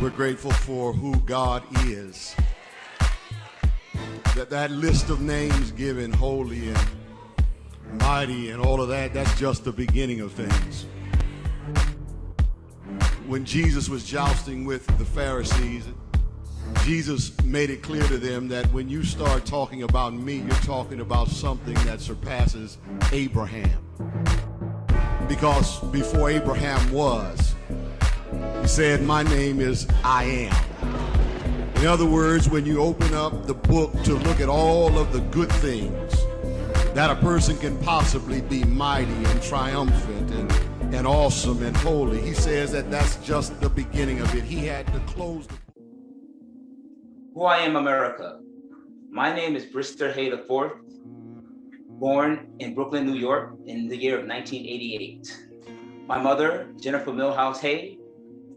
We're grateful for who God is. That list of names given, holy and mighty and all of that, that's just the beginning of things. When Jesus was jousting with the Pharisees, Jesus made it clear to them that when you start talking about me, you're talking about something that surpasses Abraham. Because before Abraham was, he said, my name is I am. In other words, when you open up the book to look at all of the good things that a person can possibly be mighty and triumphant and awesome and holy, he says that that's just the beginning of it. He had to close the book. Who I am, America. My name is Bristle Hay IV, born in Brooklyn, New York in the year of 1988. My mother, Jennifer Milhouse Hay,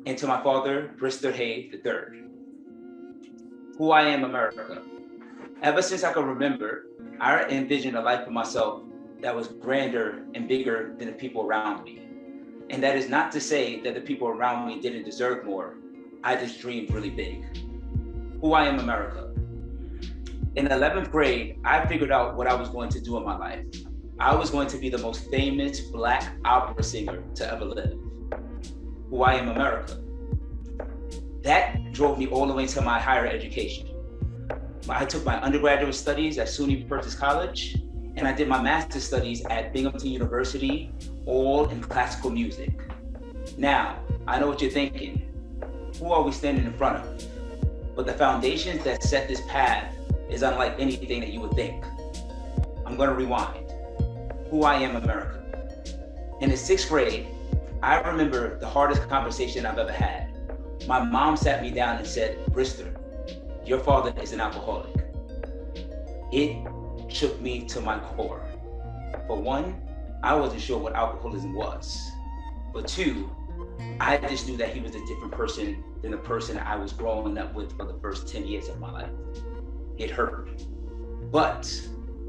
and to my father, Bristle Hay III. Who I am, America. Ever since I can remember, I envisioned a life for myself that was grander and bigger than the people around me. And that is not to say that the people around me didn't deserve more. I just dreamed really big. Who I am, America. In 11th grade, I figured out what I was going to do in my life. I was going to be the most famous Black opera singer to ever live. Who I am, America. That drove me all the way to my higher education. I took my undergraduate studies at SUNY Purchase College, and I did my master's studies at Binghamton University, all in classical music. Now, I know what you're thinking. Who are we standing in front of? But the foundations that set this path is unlike anything that you would think. I'm gonna rewind. Who I am, America. In the 6th grade, I remember the hardest conversation I've ever had. My mom sat me down and said, Bristle, your father is an alcoholic. It shook me to my core. For one, I wasn't sure what alcoholism was. For two, I just knew that he was a different person than the person I was growing up with for the first 10 years of my life. It hurt. But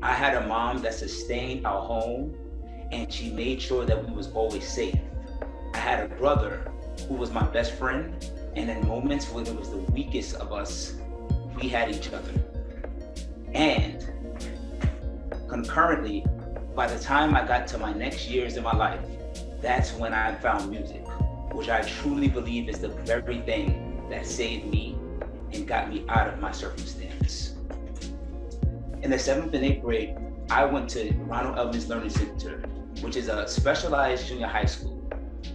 I had a mom that sustained our home, and she made sure that we was always safe. I had a brother who was my best friend, and in moments when it was the weakest of us, we had each other. And concurrently, by the time I got to my next years in my life, that's when I found music, which I truly believe is the very thing that saved me and got me out of my circumstance. In the 7th and 8th grade, I went to Ronald Elman's Learning Center, which is a specialized junior high school.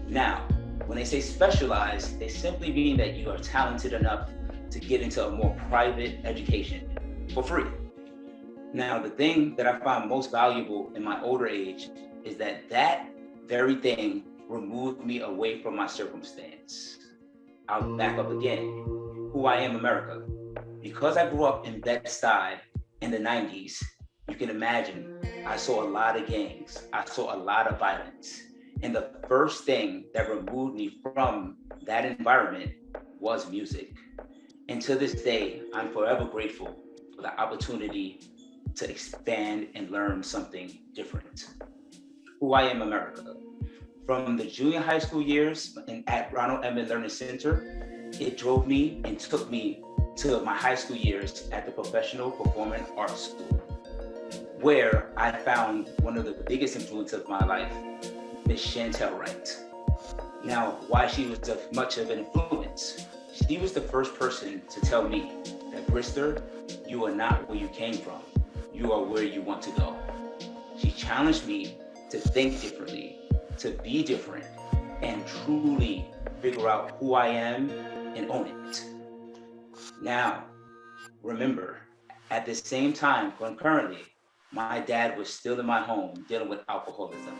Now, when they say specialized, they simply mean that you are talented enough to get into a more private education for free. Now, the thing that I found most valuable in my older age is that that very thing removed me away from my circumstance. I'll back up again. Who I am, America. Because I grew up in Bed-Stuy in the 90s, you can imagine I saw a lot of gangs. I saw a lot of violence. And the first thing that removed me from that environment was music. And to this day, I'm forever grateful for the opportunity to expand and learn something different. Who I am, America. From the junior high school years at Ronald Elman Learning Center, it drove me and took me to my high school years at the Professional Performing Arts School, where I found one of the biggest influences of my life, Miss Chantel Wright. Now, why she was much of an influence? She was the first person to tell me that, Bristle, you are not where you came from. You are where you want to go. She challenged me to think differently, to be different, and truly figure out who I am and own it. Now, remember, at the same time, concurrently, my dad was still in my home dealing with alcoholism.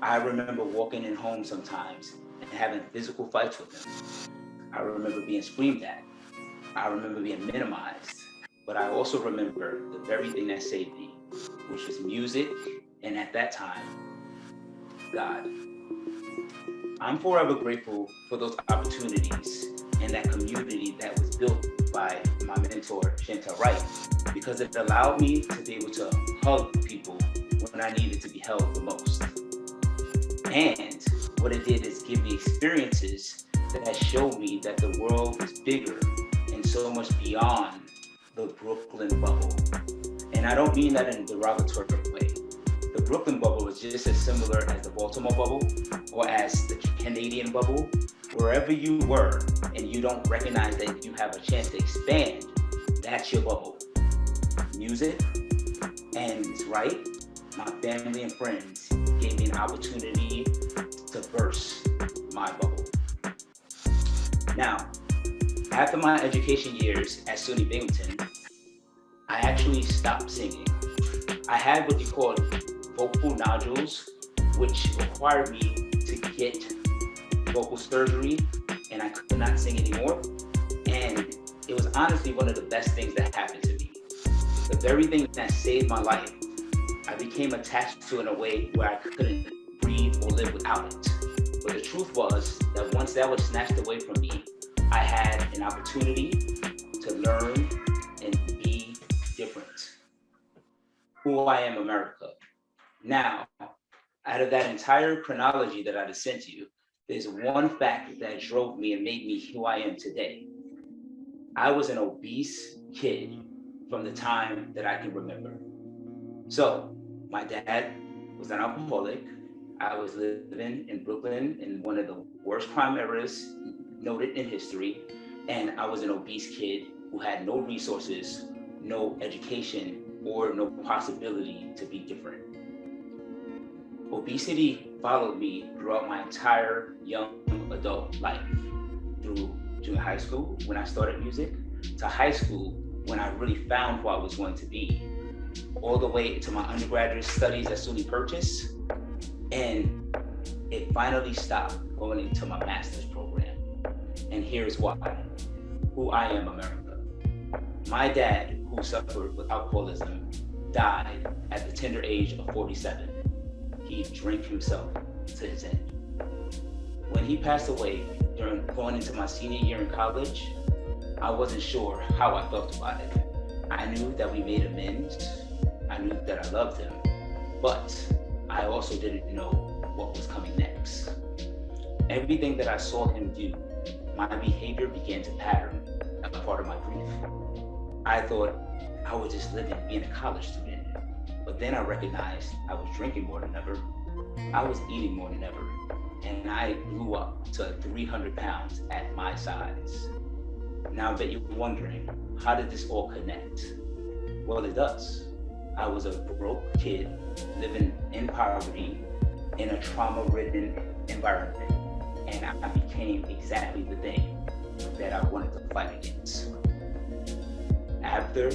I remember walking in home sometimes and having physical fights with him. I remember being screamed at. I remember being minimized. But I also remember the very thing that saved me, which was music, and at that time, God. I'm forever grateful for those opportunities and that community that was built by my mentor, Chantel Wright, because it allowed me to be able to hug people when I needed to be held the most. And what it did is give me experiences that showed me that the world is bigger and so much beyond the Brooklyn bubble. And I don't mean that in a derogatory way. The Brooklyn bubble is just as similar as the Baltimore bubble or as the Canadian bubble. Wherever you were and you don't recognize that you have a chance to expand, that's your bubble. Music, and right, my family and friends gave me an opportunity to burst my bubble. Now, after my education years at SUNY Binghamton, I actually stopped singing. I had what you call vocal nodules, which required me to get vocal surgery, and I could not sing anymore. And it was honestly one of the best things that happened to me. The very thing that saved my life, I became attached to in a way where I couldn't breathe or live without it. But the truth was that once that was snatched away from me, I had an opportunity to learn and be different. Who I am, America. Now, out of that entire chronology that I just sent you, there's one fact that drove me and made me who I am today. I was an obese kid from the time that I can remember. So, my dad was an alcoholic. I was living in Brooklyn in one of the worst crime areas noted in history, and I was an obese kid who had no resources, no education, or no possibility to be different. Obesity followed me throughout my entire young adult life, through junior high school when I started music, to high school when I really found who I was going to be, all the way to my undergraduate studies at SUNY Purchase, and it finally stopped going into my master's program. And here's why. Who I am, America. My dad, who suffered with alcoholism, died at the tender age of 47. He drank himself to his end. When he passed away during going into my senior year in college, I wasn't sure how I felt about it. I knew that we made amends. I knew that I loved him, but I also didn't know what was coming next. Everything that I saw him do, my behavior began to pattern a part of my grief. I thought I was just living, being a college student, but then I recognized I was drinking more than ever. I was eating more than ever, and I blew up to 300 pounds at my size. Now I bet you're wondering, how did this all connect? Well, it does. I was a broke kid living in poverty in a trauma-ridden environment, and I became exactly the thing that I wanted to fight against. After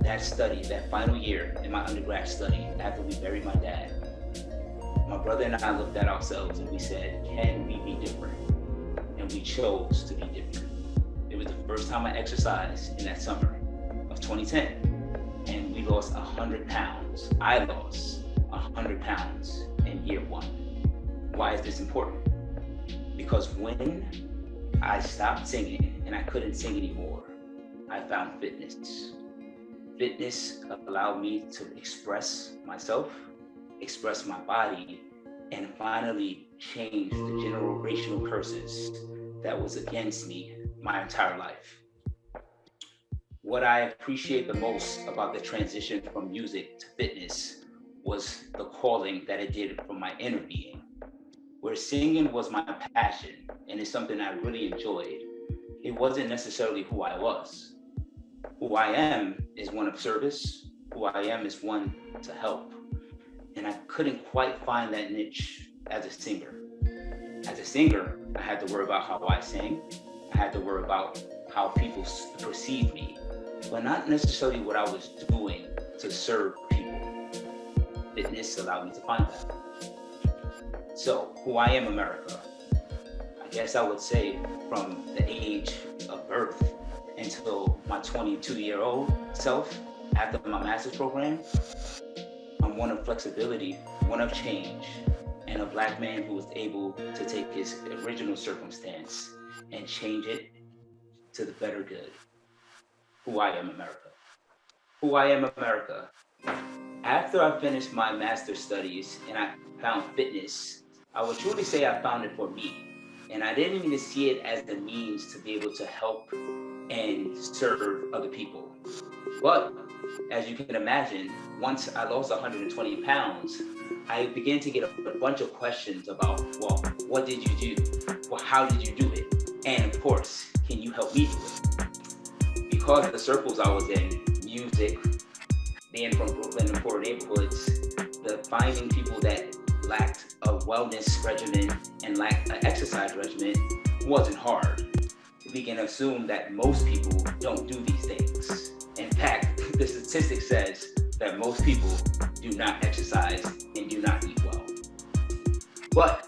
that study, that final year in my undergrad study, after we buried my dad, my brother and I looked at ourselves and we said, can we be different? And we chose to be different. It was the first time I exercised in that summer of 2010, and we lost 100 pounds. I lost 100 pounds in year one. Why is this important? Because when I stopped singing and I couldn't sing anymore, I found fitness. Fitness allowed me to express myself, express my body, and finally change the generational curses that was against me my entire life. What I appreciate the most about the transition from music to fitness was the calling that it did from my inner being. Where singing was my passion and it's something I really enjoyed, it wasn't necessarily who I was. Who I am is one of service. Who I am is one to help. And I couldn't quite find that niche as a singer. As a singer, I had to worry about how I sang. I had to worry about how people perceived me, but not necessarily what I was doing to serve people. Fitness allowed me to find that. So, who I am, America. I guess I would say from the age of birth until my 22-year-old self, after my master's program, I'm one of flexibility, one of change, and a Black man who was able to take his original circumstance and change it to the better good. Who I am, America. Who I am, America. After I finished my master's studies and I found fitness, I would truly say I found it for me. And I didn't even see it as the means to be able to help and serve other people. But as you can imagine, once I lost 120 pounds, I began to get a bunch of questions about, well, what did you do? Well, how did you do it? And of course, can you help me do it? Because of the circles I was in, music, being from Brooklyn and poor neighborhoods, the finding people that lacked a wellness regimen and lacked an exercise regimen wasn't hard. We can assume that most people don't do these things. In fact, the statistic says that most people do not exercise and do not eat well. But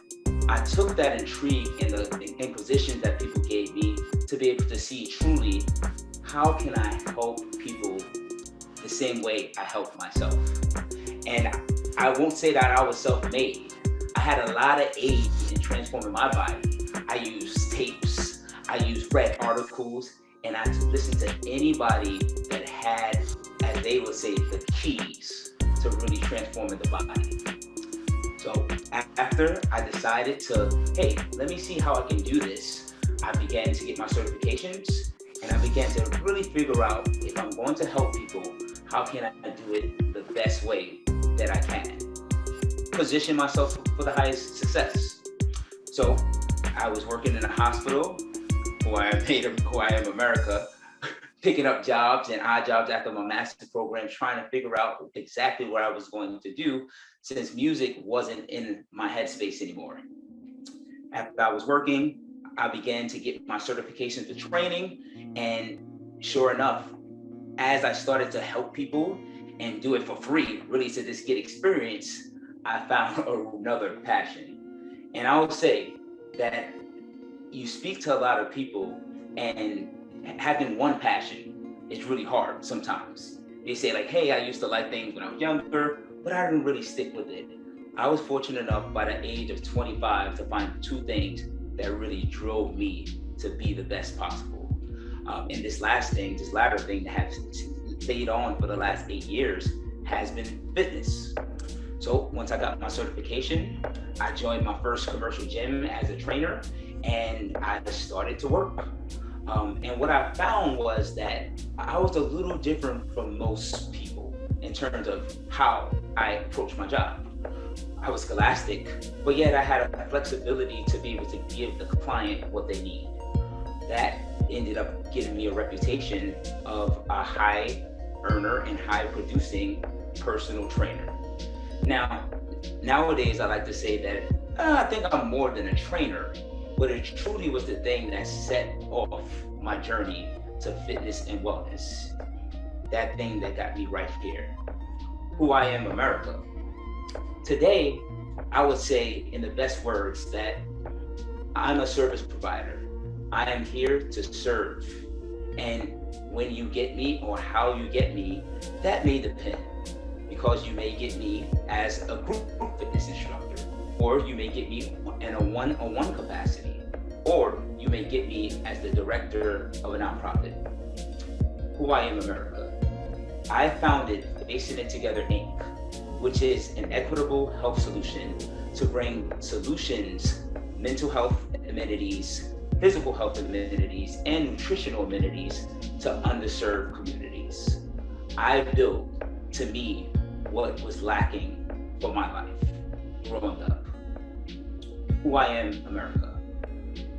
I took that intrigue and the inquisition that people gave me to be able to see truly how can I help people the same way I help myself. And I won't say that I was self-made. I had a lot of aid in transforming my body. I used tapes, I used read articles, and I listened to anybody that had, as they would say, the keys to really transforming the body. So after I decided to, hey, let me see how I can do this, I began to get my certifications, and I began to really figure out if I'm going to help people, how can I do it the best way that I can? Position myself for the highest success. So I was working in a hospital, who I am America, picking up jobs and odd jobs after my master's program, trying to figure out exactly what I was going to do since music wasn't in my headspace anymore. After I was working, I began to get my certification for training, and sure enough, as I started to help people and do it for free, really to just get experience, I found another passion. And I would say that you speak to a lot of people, and having one passion is really hard sometimes. They say like, hey, I used to like things when I was younger, but I didn't really stick with it. I was fortunate enough by the age of 25 to find two things that really drove me to be the best possible. And this latter thing that has stayed on for the last 8 years has been fitness. So once I got my certification, I joined my first commercial gym as a trainer, and I started to work. And what I found was that I was a little different from most people in terms of how I approached my job. I was scholastic, but yet I had a flexibility to be able to give the client what they need. That ended up giving me a reputation of a high earner and high producing personal trainer. Now, nowadays I like to say that I think I'm more than a trainer, but it truly was the thing that set off my journey to fitness and wellness. That thing that got me right here. Who I am, America. Today, I would say in the best words that I'm a service provider. I am here to serve. And when you get me or how you get me, that may depend. Because you may get me as a group fitness instructor, or you may get me in a one-on-one capacity, or you may get me as the director of a nonprofit. Who I am, America. I founded Bristle and Trent, Inc., which is an equitable health solution to bring solutions, mental health amenities, physical health amenities, and nutritional amenities to underserved communities. I built, to me, what was lacking for my life growing up. Who I am, America.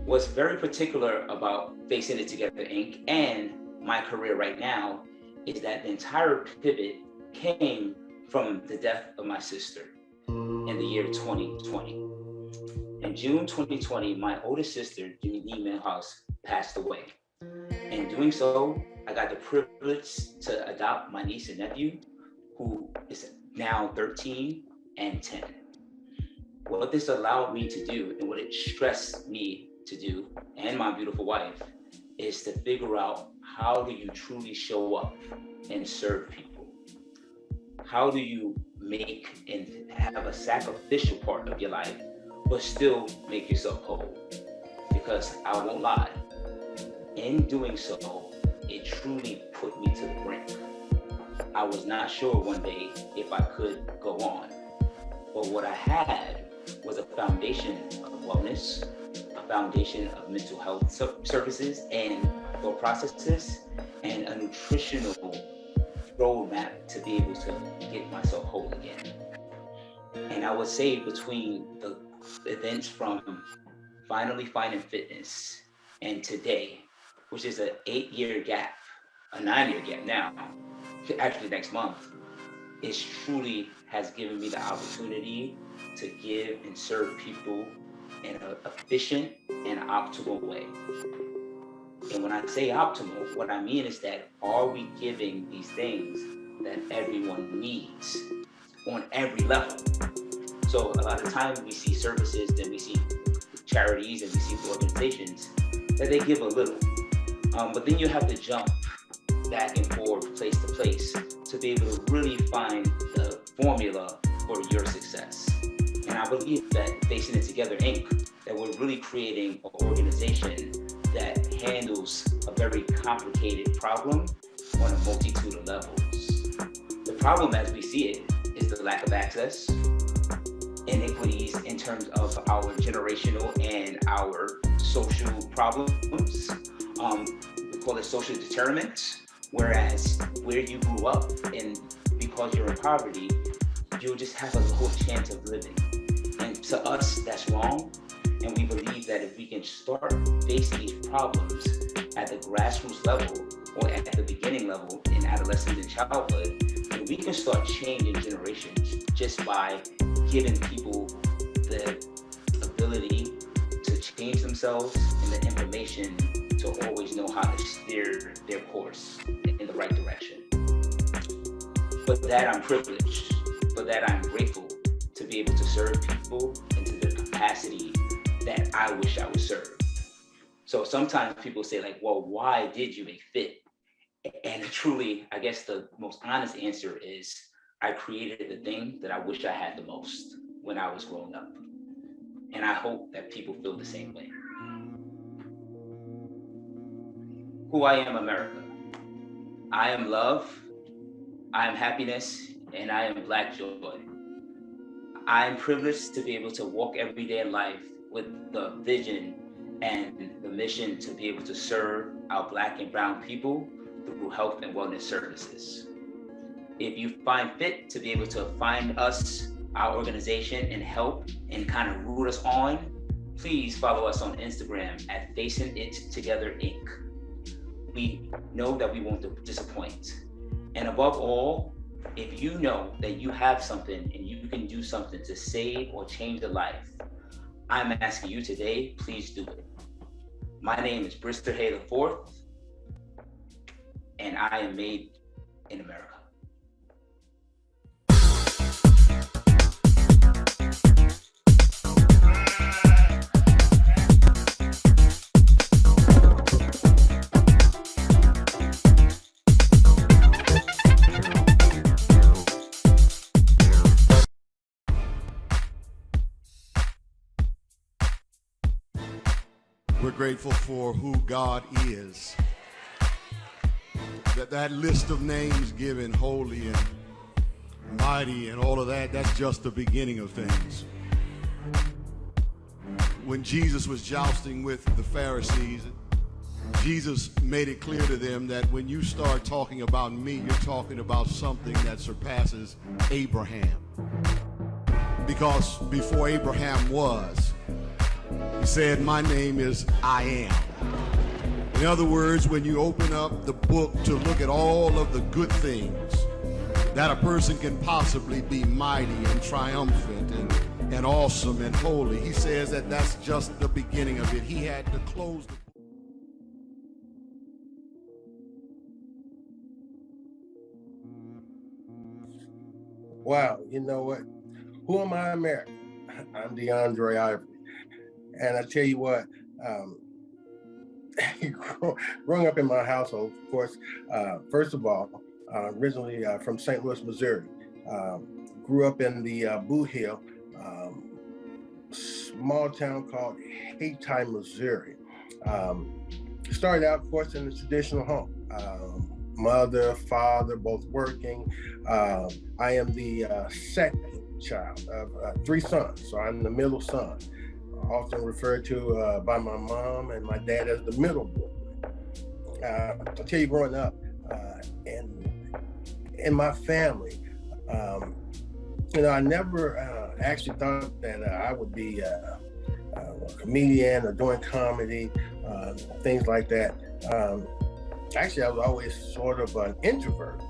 What's very particular about Facing It Together, Inc. and my career right now is that the entire pivot came from the death of my sister in the year 2020. In June 2020, my oldest sister, Nght passed away. In doing so, I got the privilege to adopt my niece and nephew, who is now 13 and 10. What this allowed me to do, and what it stressed me to do, and my beautiful wife, is to figure out how do you truly show up and serve people? How do you make and have a sacrificial part of your life, but still make yourself whole? Because I won't lie, in doing so, it truly put me to the brink. I was not sure one day if I could go on. But what I had was a foundation of wellness, a foundation of mental health services and thought processes, and a nutritional roadmap to be able to get myself whole again. And I would say between the events from finally finding fitness and today, which is an 8-year gap, a 9-year gap now, actually next month, it truly has given me the opportunity to give and serve people in an efficient and optimal way. And when I say optimal, what I mean is that are we giving these things that everyone needs on every level? So a lot of times we see services, then we see charities, and we see organizations that they give a little. But then you have to jump back and forth, place to place, to be able to really find the formula for your success. And I believe that Facing It Together, Inc., that we're really creating an organization that handles a very complicated problem on a multitude of levels. The problem as we see it is the lack of access, inequities in terms of our generational and our social problems. We call it social determinants, whereas where you grew up and because you're in poverty, you'll just have a low chance of living. And to us, that's wrong. And we believe that if we can start facing these problems at the grassroots level or at the beginning level in adolescence and childhood, then we can start changing generations just by giving people the ability to change themselves and the information to always know how to steer their course in the right direction. For that, I'm privileged. For that, I'm grateful to be able to serve people into the capacity that I wish I would serve. So sometimes people say like, well, why did you make FIT? And truly, I guess the most honest answer is I created the thing that I wish I had the most when I was growing up. And I hope that people feel the same way. Who I am, America. I am love, I am happiness, and I am Black joy. I am privileged to be able to walk every day in life with the vision and the mission to be able to serve our Black and brown people through health and wellness services. If you find fit to be able to find us, our organization, and help and kind of root us on, please follow us on Instagram at Facing It Together, Inc. We know that we won't disappoint. And above all, if you know that you have something and you can do something to save or change a life, I'm asking you today, please do it. My name is Bristle IV, and I am made in America. We're grateful for who God is. That list of names given, holy and mighty and all of that, that's just the beginning of things. When Jesus was jousting with the Pharisees, Jesus made it clear to them that when you start talking about me, you're talking about something that surpasses Abraham. Because before Abraham was, he said, my name is I am. In other words, when you open up the book to look at all of the good things that a person can possibly be mighty and triumphant and awesome and holy, he says that that's just the beginning of it. He had to close the book. Wow, you know what? Who am I, America? I'm DeAndre Ivory. And I tell you what, growing up in my household, of course, first of all, originally from St. Louis, Missouri, grew up in the Boo Hill, small town called Nght, Missouri. Started out, of course, in a traditional home. Mother, father, both working. I am the second child of 3 sons, so I'm the middle son. often referred to by my mom and my dad as the middle boy. I'll tell you, growing up in my family, I never actually thought that I would be a comedian or doing comedy, things like that. Actually, I was always sort of an introvert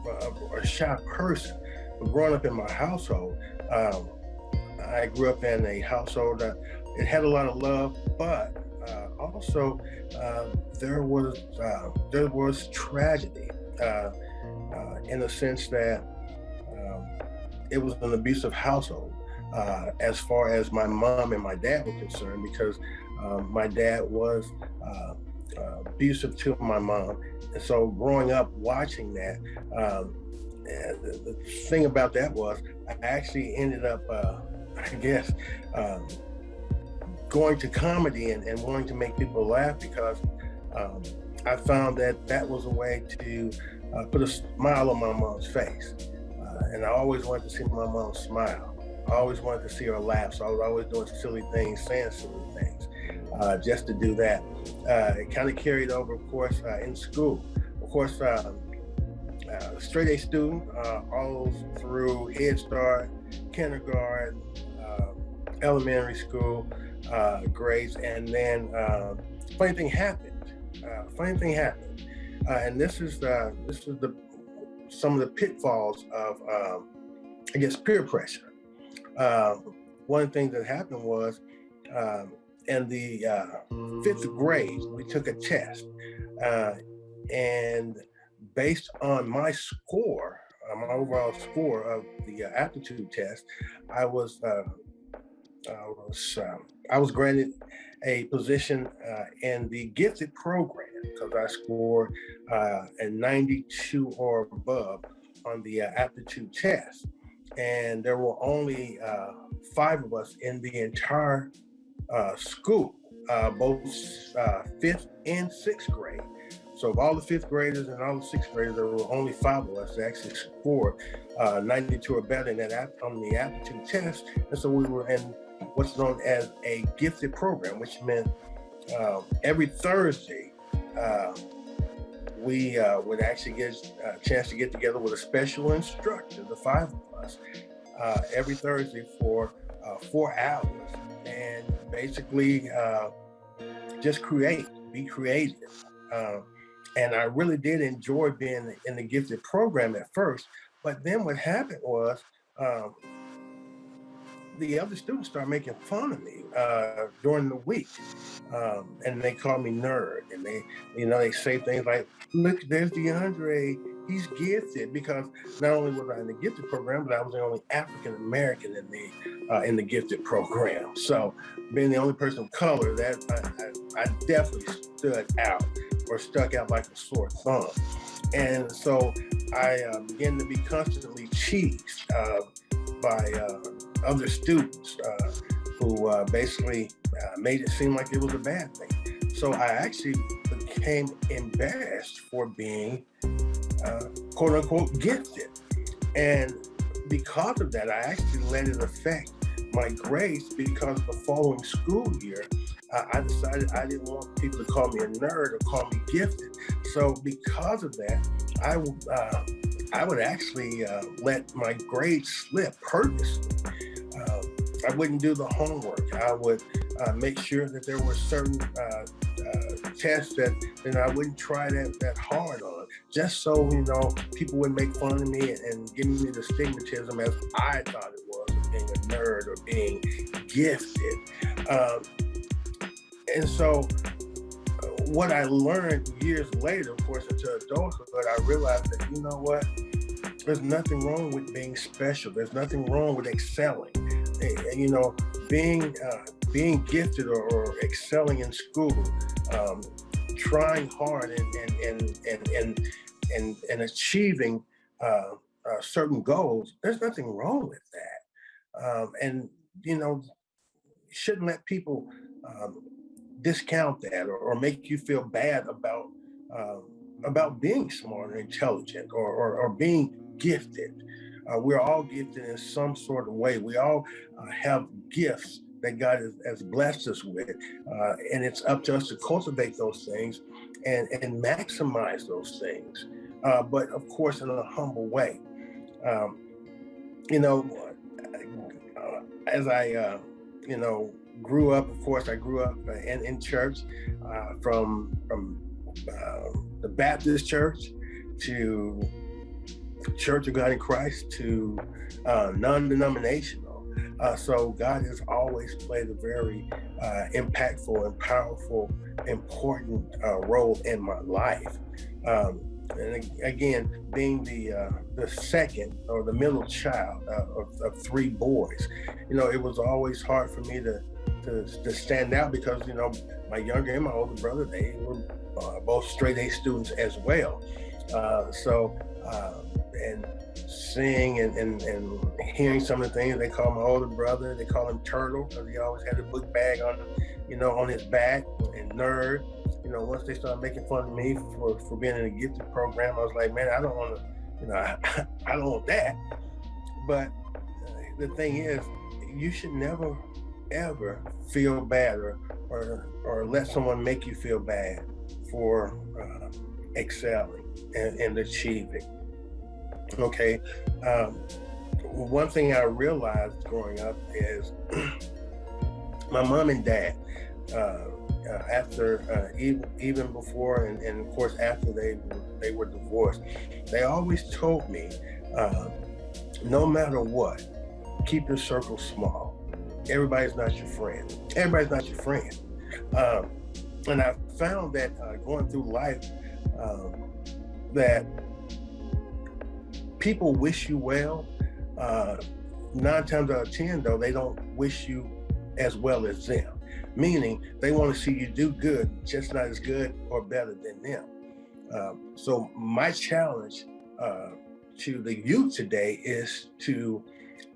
or a shy person. But growing up in my household, I grew up in a household that it had a lot of love, but also there was tragedy in the sense that it was an abusive household as far as my mom and my dad were concerned, because my dad was abusive to my mom. And so growing up watching that, the thing about that was I actually ended up, going to comedy and wanting to make people laugh, because I found that was a way to put a smile on my mom's face. And I always wanted to see my mom smile. I always wanted to see her laugh. So I was always doing silly things, saying silly things, just to do that. It kind of carried over, of course, in school. Of course, straight A student, all through Head Start, kindergarten, elementary school grades, and then funny thing happened. And this is some of the pitfalls of peer pressure. One of the things that happened was in the 5th grade, we took a test, and based on my score, my overall score of the aptitude test, I was granted a position in the gifted program because I scored a 92 or above on the aptitude test. And there were only 5 of us in the entire school, both 5th and 6th grade. So of all the 5th graders and all the 6th graders, there were only 5 of us that actually scored 92 or better on the aptitude test. And so we were in what's known as a gifted program, which meant every Thursday, we would actually get a chance to get together with a special instructor, the 5 of us, every Thursday for 4 hours, and basically just be creative. And I really did enjoy being in the gifted program at first, but then what happened was the other students started making fun of me during the week, and they called me nerd, and they say things like, "Look, there's DeAndre, he's gifted," because not only was I in the gifted program, but I was the only African American in the gifted program. So being the only person of color, that I definitely stuck out like a sore thumb. And so I began to be constantly cheesed by other students who basically made it seem like it was a bad thing. So I actually became embarrassed for being quote unquote gifted. And because of that, I actually let it affect my grades, because the following school year, I decided I didn't want people to call me a nerd or call me gifted. So because of that, I would actually let my grades slip purposely. I wouldn't do the homework. I would make sure that there were certain tests that I wouldn't try that hard on, just so people wouldn't make fun of me and give me the stigmatism as I thought it was of being a nerd or being gifted. And so what I learned years later, of course, into adulthood, I realized that, you know what, there's nothing wrong with being special. There's nothing wrong with excelling. Being gifted or excelling in school, trying hard and achieving certain goals. There's nothing wrong with that. And you shouldn't let people discount that or make you feel bad about being smart or intelligent or being gifted. We're all gifted in some sort of way. We all have gifts that God has blessed us with. And it's up to us to cultivate those things and maximize those things. But of course, in a humble way. You know, as I, you know, grew up, of course, I grew up in church from the Baptist church to Church of God in Christ to non-denominational. So God has always played a very impactful and powerful, important role in my life. And again, being the second or the middle child of three boys, you know, it was always hard for me to stand out because, you know, my younger and my older brother, they were both straight A students as well. And seeing and hearing some of the things they call my older brother, they call him Turtle because he always had a book bag on, you know, on his back, and Nerd. You know, once they started making fun of me for being in a gifted program, I was like, man, I don't want to, you know, I don't want that. But the thing is, you should never, ever feel bad or let someone make you feel bad for excelling and achieving. Okay. One thing I realized growing up is my mom and dad, after even before and of course after they were divorced, they always told me, no matter what, keep your circle small. Everybody's not your friend. Everybody's not your friend. And I found that going through life, that people wish you well. 9 times out of 10, though, they don't wish you as well as them. Meaning they want to see you do good, just not as good or better than them. So my challenge to the youth today is to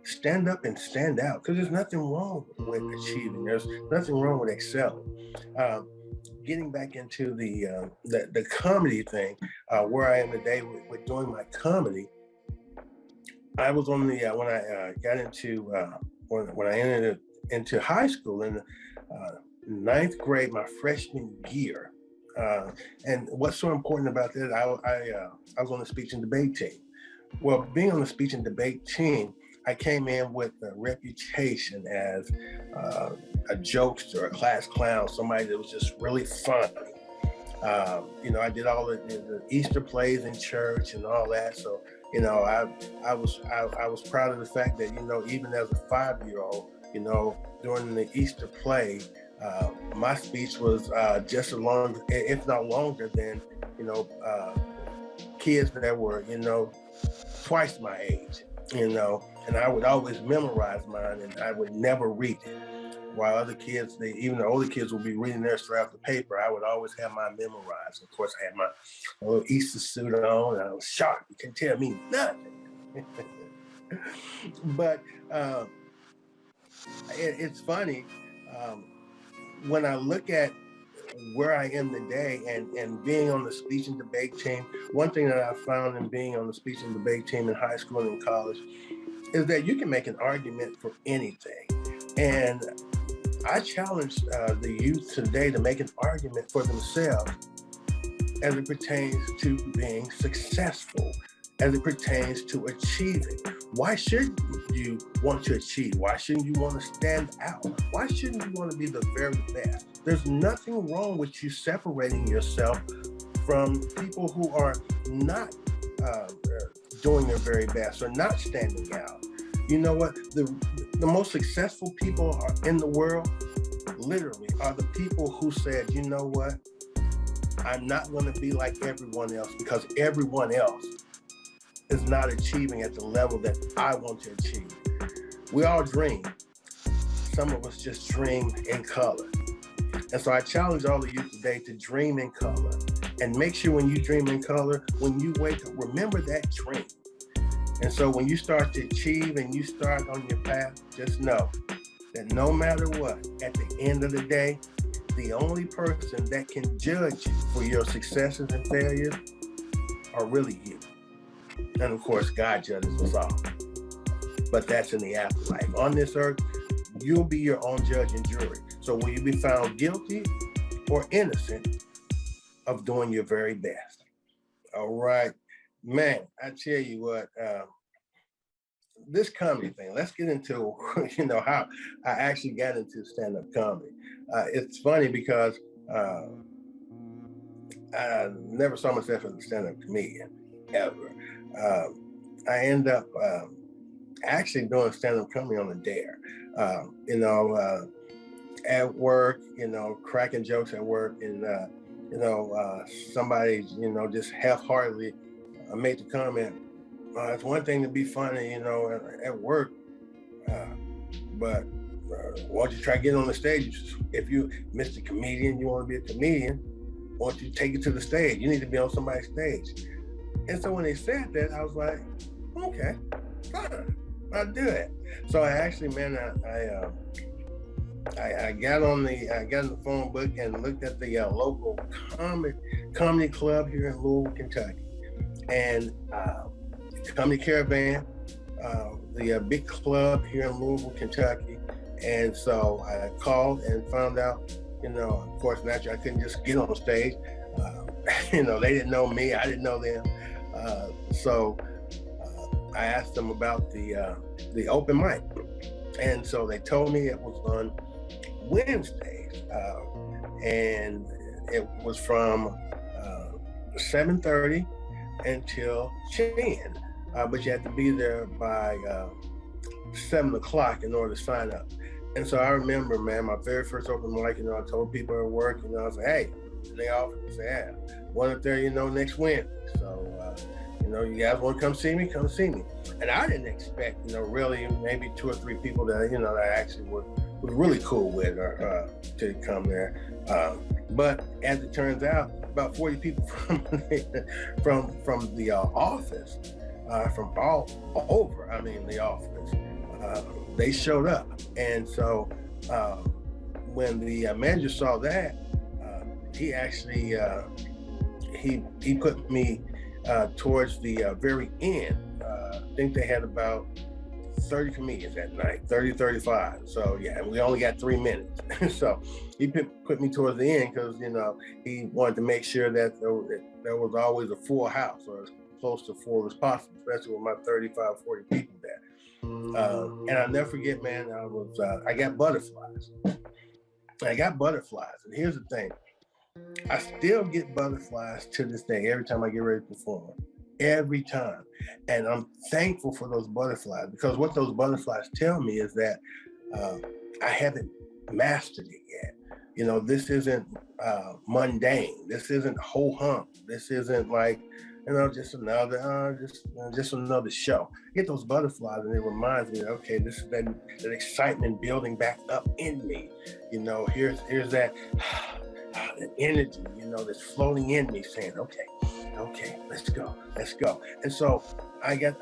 stand up and stand out, because there's nothing wrong with achieving. There's nothing wrong with excelling. Getting back into the comedy thing, where I am today with doing my comedy, I was on the when I got into when I entered into high school in the 9th grade, my freshman year. And what's so important about that, I was on the speech and debate team. Well, being on the speech and debate team, I came in with a reputation as a jokester, a class clown, somebody that was just really funny. You know, I did all the Easter plays in church and all that. So, you know, I was proud of the fact that, you know, even as a 5-year-old, you know, during the Easter play, my speech was just as long, if not longer than, you know, kids that were, you know, twice my age, you know, and I would always memorize mine and I would never read it. While other kids, even the older kids would be reading theirs throughout the paper, I would always have mine memorized. Of course, I had my little Easter suit on and I was sharp. You couldn't tell me nothing. But it's funny, when I look at where I am today and being on the speech and debate team, one thing that I found in being on the speech and debate team in high school and in college is that you can make an argument for anything. And I challenge the youth today to make an argument for themselves as it pertains to being successful, as it pertains to achieving. Why should you want to achieve? Why shouldn't you want to stand out? Why shouldn't you want to be the very best? There's nothing wrong with you separating yourself from people who are not doing their very best or not standing out. You know what? The most successful people in the world, literally, are the people who said, you know what? I'm not going to be like everyone else because everyone else is not achieving at the level that I want to achieve. We all dream. Some of us just dream in color. And so I challenge all of you today to dream in color. And make sure when you dream in color, when you wake up, remember that dream. And so when you start to achieve and you start on your path, just know that no matter what, at the end of the day, the only person that can judge you for your successes and failures are really you. And of course, God judges us all. But that's in the afterlife. On this earth, you'll be your own judge and jury. So will you be found guilty or innocent of doing your very best? All right, man, I tell you what, this comedy thing, let's get into, how I actually got into stand-up comedy. It's funny because I never saw myself as a stand-up comedian, ever. I end up actually doing stand-up comedy on a dare. At work, cracking jokes at work, and somebody, just half-heartedly made the comment, it's one thing to be funny, at work, but why don't you try getting on the stage? If you, Mr. Comedian, you want to be a comedian, why don't you take it to the stage? You need to be on somebody's stage. And so when they said that, I was like, okay, fine, I'll do it. So I actually, man, I got in the phone book and looked at the local comedy club here in Louisville, Kentucky, and Comedy Caravan, the big club here in Louisville, Kentucky. And so I called and found out, of course, naturally I couldn't just get on stage. They didn't know me, I didn't know them. So I asked them about the open mic. And so they told me it was on Wednesdays, and it was from 7:30 until 10, but you had to be there by 7 o'clock in order to sign up. And so I remember, man, my very first open mic, I told people at work, I was like, hey, and they offered to say, yeah, one up there, next Wednesday. So, you guys want to come see me? Come see me. And I didn't expect, really maybe 2 or 3 people that, that I actually was really cool with to come there. But as it turns out, about 40 people from the office, from all over, the office, they showed up. And so when the manager saw that, he actually, he put me towards the very end. I think they had about 30 comedians that night, 30, 35. So yeah, we only got 3 minutes. So he put me towards the end because, he wanted to make sure that there was always a full house, or as close to full as possible, especially with my 35, 40 people there. And I'll never forget, man, I got butterflies. And here's the thing. I still get butterflies to this day, every time I get ready to perform. Every time. And I'm thankful for those butterflies, because what those butterflies tell me is that I haven't mastered it yet. This isn't mundane. This isn't ho-hum. This isn't like, just another show. I get those butterflies and it reminds me, okay, this is that excitement building back up in me. Here's that energy, that's floating in me saying, okay, let's go. And so I got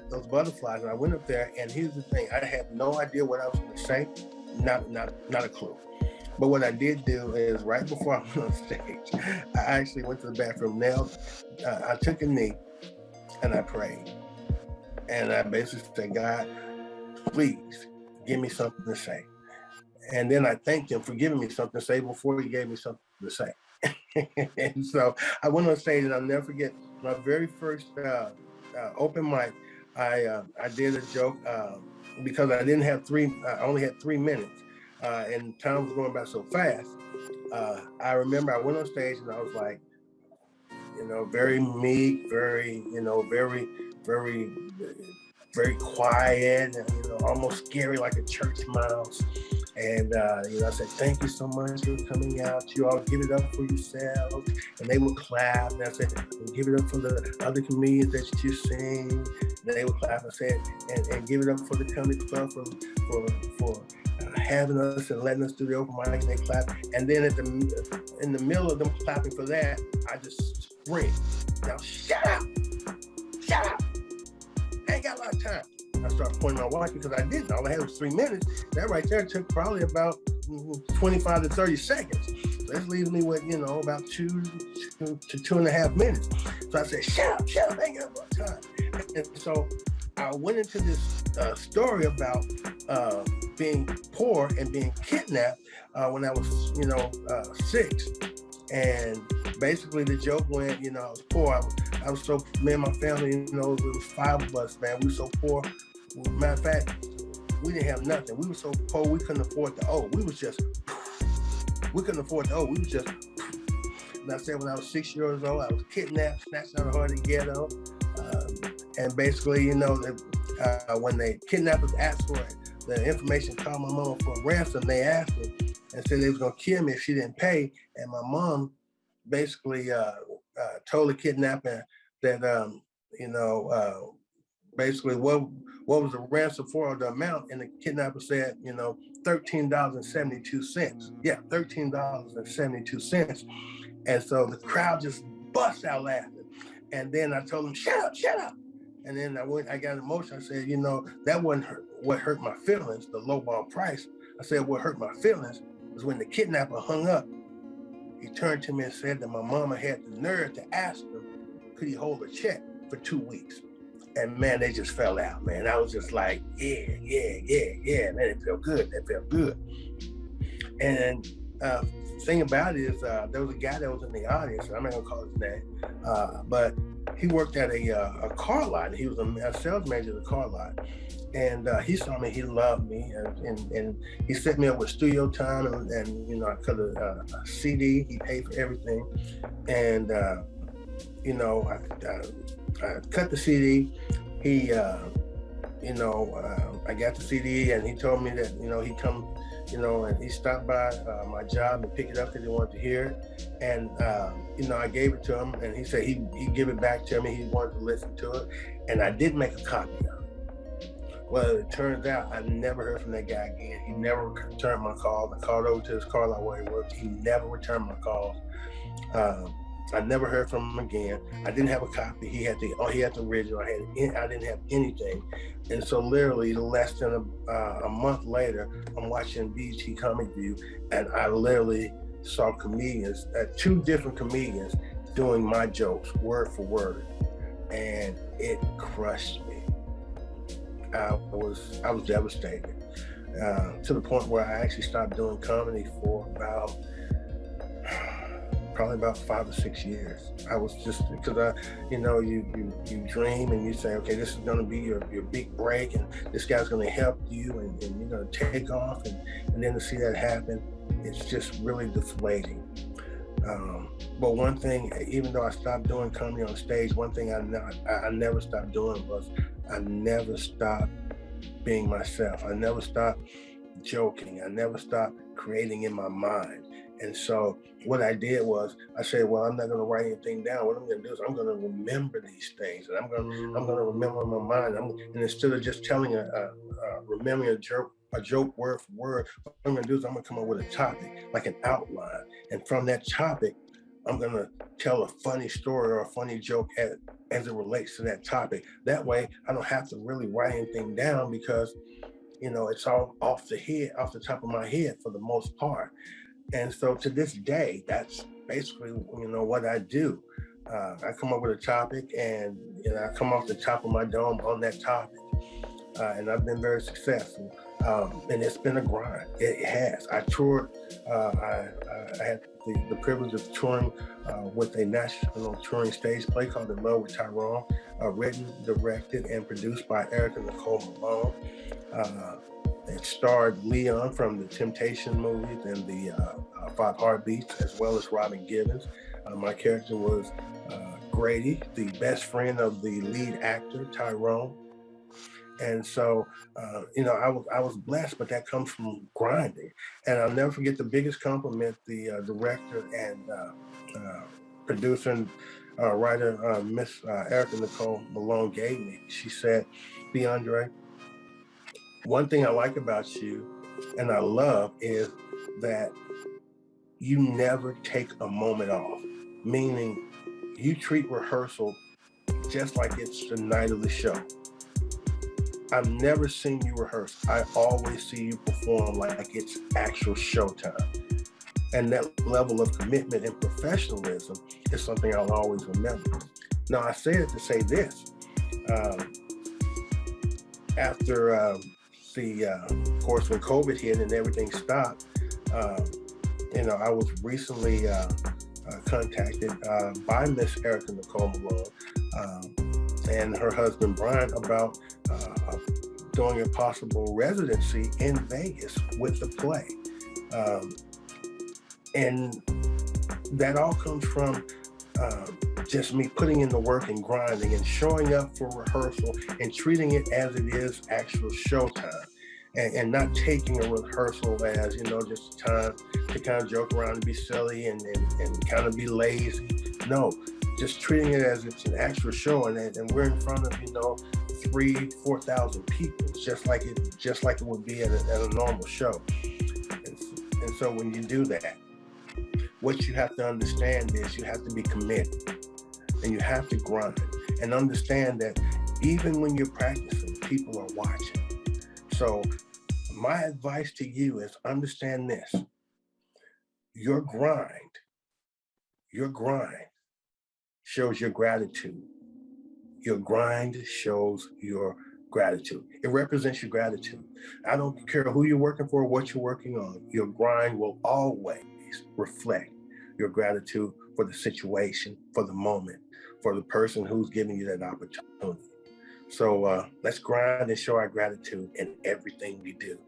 those butterflies, and I went up there, and here's the thing, I had no idea what I was going to say, not a clue. But what I did do is, right before I went on stage, I actually went to the bathroom, I took a knee, and I prayed. And I basically said, God, please give me something to say. And then I thanked him for giving me something to say before he gave me something to say. And so I went on stage, and I'll never forget my very first open mic. I did a joke because I only had 3 minutes, and time was going by so fast. I remember I went on stage, and I was like, very meek, very, very, very quiet, and, almost scary, like a church mouse. And, I said, thank you so much for coming out. You all give it up for yourselves. And they would clap. And I said, give it up for the other comedians that you sing. And they would clap. I said, and give it up for the comedy club for having us and letting us do the open mic. And they clap. And then in the middle of them clapping for that, I just screamed, now shut up. I ain't got a lot of time. I started pointing my watch because I didn't. All I had was 3 minutes. That right there took probably about 25 to 30 seconds. So that leaves me with, about 2 to 2.5 minutes. So I said, shut up, I ain't got enough time. And so I went into this story about being poor and being kidnapped when I was, 6. And basically the joke went, I was poor. I was so, me and my family, it was 5 of us, man. We were so poor. Matter of fact, we didn't have nothing. We were so poor, we couldn't afford to owe. We couldn't afford to owe. We was just, and I said when I was 6 years old, I was kidnapped, snatched out of the ghetto. And basically, when the kidnappers asked for it, the information called my mom for a ransom, they asked her and said they was gonna kill me if she didn't pay. And my mom basically told the kidnapper that, basically what was the ransom for, the amount, and the kidnapper said, $13.72. Yeah, $13.72. And so the crowd just bust out laughing. And then I told him, shut up. And then I got emotional. I said, that wasn't what hurt my feelings, the lowball price. I said, what hurt my feelings was when the kidnapper hung up. He turned to me and said that my mama had the nerve to ask him, could he hold a check for 2 weeks? And man, they just fell out, man. I was just like, yeah. Man, it felt good. And the thing about it is there was a guy that was in the audience, I'm not gonna call his name, but he worked at a car lot. He was a sales manager at a car lot. And he saw me, he loved me, and he set me up with studio time, and I cut a CD, he paid for everything. And I cut the CD. He, I got the CD, and he told me that, he'd come, and he stopped by my job and pick it up because he wanted to hear it. And, I gave it to him, and he said he'd give it back to me. He wanted to listen to it. And I did make a copy of it. Well, it turns out I never heard from that guy again. He never returned my calls. I called over to his car lot where he worked. He never returned my calls. I never heard from him again. I didn't have a copy. He had the original. I didn't have anything. And so literally less than a month later, I'm watching BET Comic View, and I literally saw comedians, 2 different comedians doing my jokes word for word. And it crushed me. I was devastated to the point where I actually stopped doing comedy for probably about 5 or 6 years. I was just, because you dream and you say, okay, this is going to be your big break, and this guy's going to help you, and you're going to take off, and then to see that happen, it's just really deflating. But one thing, even though I stopped doing comedy on stage, one thing I never stopped doing was I never stopped being myself. I never stopped joking. I never stopped creating in my mind. And so what I did was I said, well, I'm not going to write anything down. What I'm going to do is I'm going to remember these things, and I'm going to remember in my mind. And instead of just telling remembering a joke word for word, what I'm going to do is I'm going to come up with a topic, like an outline. And from that topic, I'm going to tell a funny story or a funny joke as it relates to that topic. That way, I don't have to really write anything down because, it's all off the top of my head for the most part. And so to this day, that's basically, what I do. I come up with a topic, and I come off the top of my dome on that topic. And I've been very successful. And it's been a grind. It has. I toured. I had the privilege of touring with a national touring stage play called In Love with Tyrone, written, directed, and produced by Erica Nicole Malone. It starred Leon from the Temptation movies and the 5 Heartbeats, as well as Robin Givens. My character was Grady, the best friend of the lead actor, Tyrone. And so, I was blessed, but that comes from grinding. And I'll never forget the biggest compliment the director and producer and writer, Miss Erica Nicole Malone gave me. She said, DeAndre, one thing I like about you and I love is that you never take a moment off, meaning you treat rehearsal just like it's the night of the show. I've never seen you rehearse. I always see you perform like it's actual showtime. And that level of commitment and professionalism is something I'll always remember. Now, I say it to say this. After of course, when COVID hit and everything stopped, I was recently contacted by Miss Erica Nicole Malone and her husband Brian about doing a possible residency in Vegas with the play. And that all comes from just me putting in the work and grinding and showing up for rehearsal and treating it as it is actual showtime, and not taking a rehearsal as, just time to kind of joke around and be silly and kind of be lazy. No, just treating it as it's an actual show, and we're in front of 3,000-4,000 people, just like it would be at a normal show. And so when you do that, what you have to understand is you have to be committed and you have to grind and understand that even when you're practicing, people are watching. So my advice to you is understand this: your grind shows your gratitude. Your grind shows your gratitude. It represents your gratitude. I don't care who you're working for, what you're working on. Your grind will always reflect your gratitude for the situation, for the moment, for the person who's giving you that opportunity. So let's grind and show our gratitude in everything we do.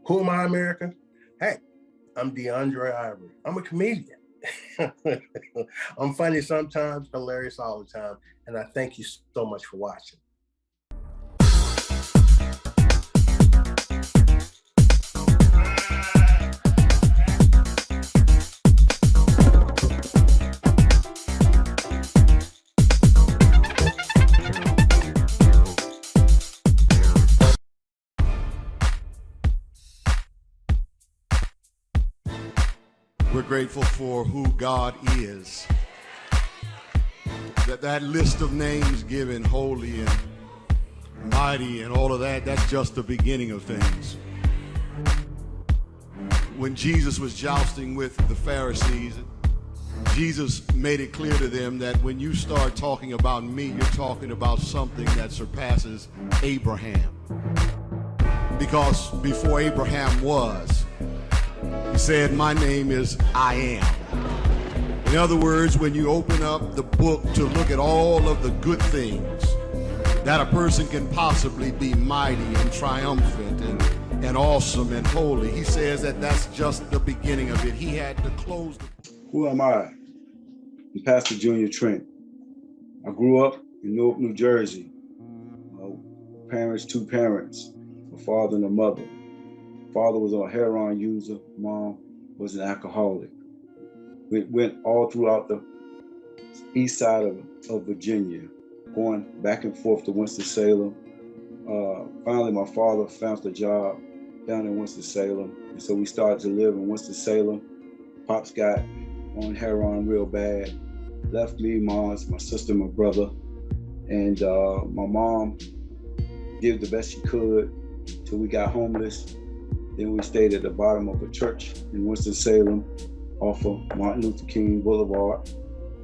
Who am I, America? Hey, I'm DeAndre Ivory. I'm a comedian. I'm funny sometimes, hilarious all the time, and I thank you so much for watching. We're grateful for who God is. That list of names given, holy and mighty and all of that, that's just the beginning of things. When Jesus was jousting with the Pharisees, Jesus made it clear to them that when you start talking about me, you're talking about something that surpasses Abraham. Because before Abraham was, he said, my name is I am. In other words, when you open up the book to look at all of the good things that a person can possibly be mighty and triumphant and awesome and holy, he says that that's just the beginning of it. He had to close the... Who am I? I'm Pastor Junior Trent. I grew up in Newark, New Jersey. Two parents, a father and a mother. Father was a heroin user, mom was an alcoholic. We went all throughout the east side of Virginia, going back and forth to Winston-Salem. Finally, my father found a job down in Winston-Salem, and so we started to live in Winston-Salem. Pops got on heroin real bad, left me, my sister, my brother, and my mom did the best she could till we got homeless. Then we stayed at the bottom of a church in Winston-Salem off of Martin Luther King Boulevard.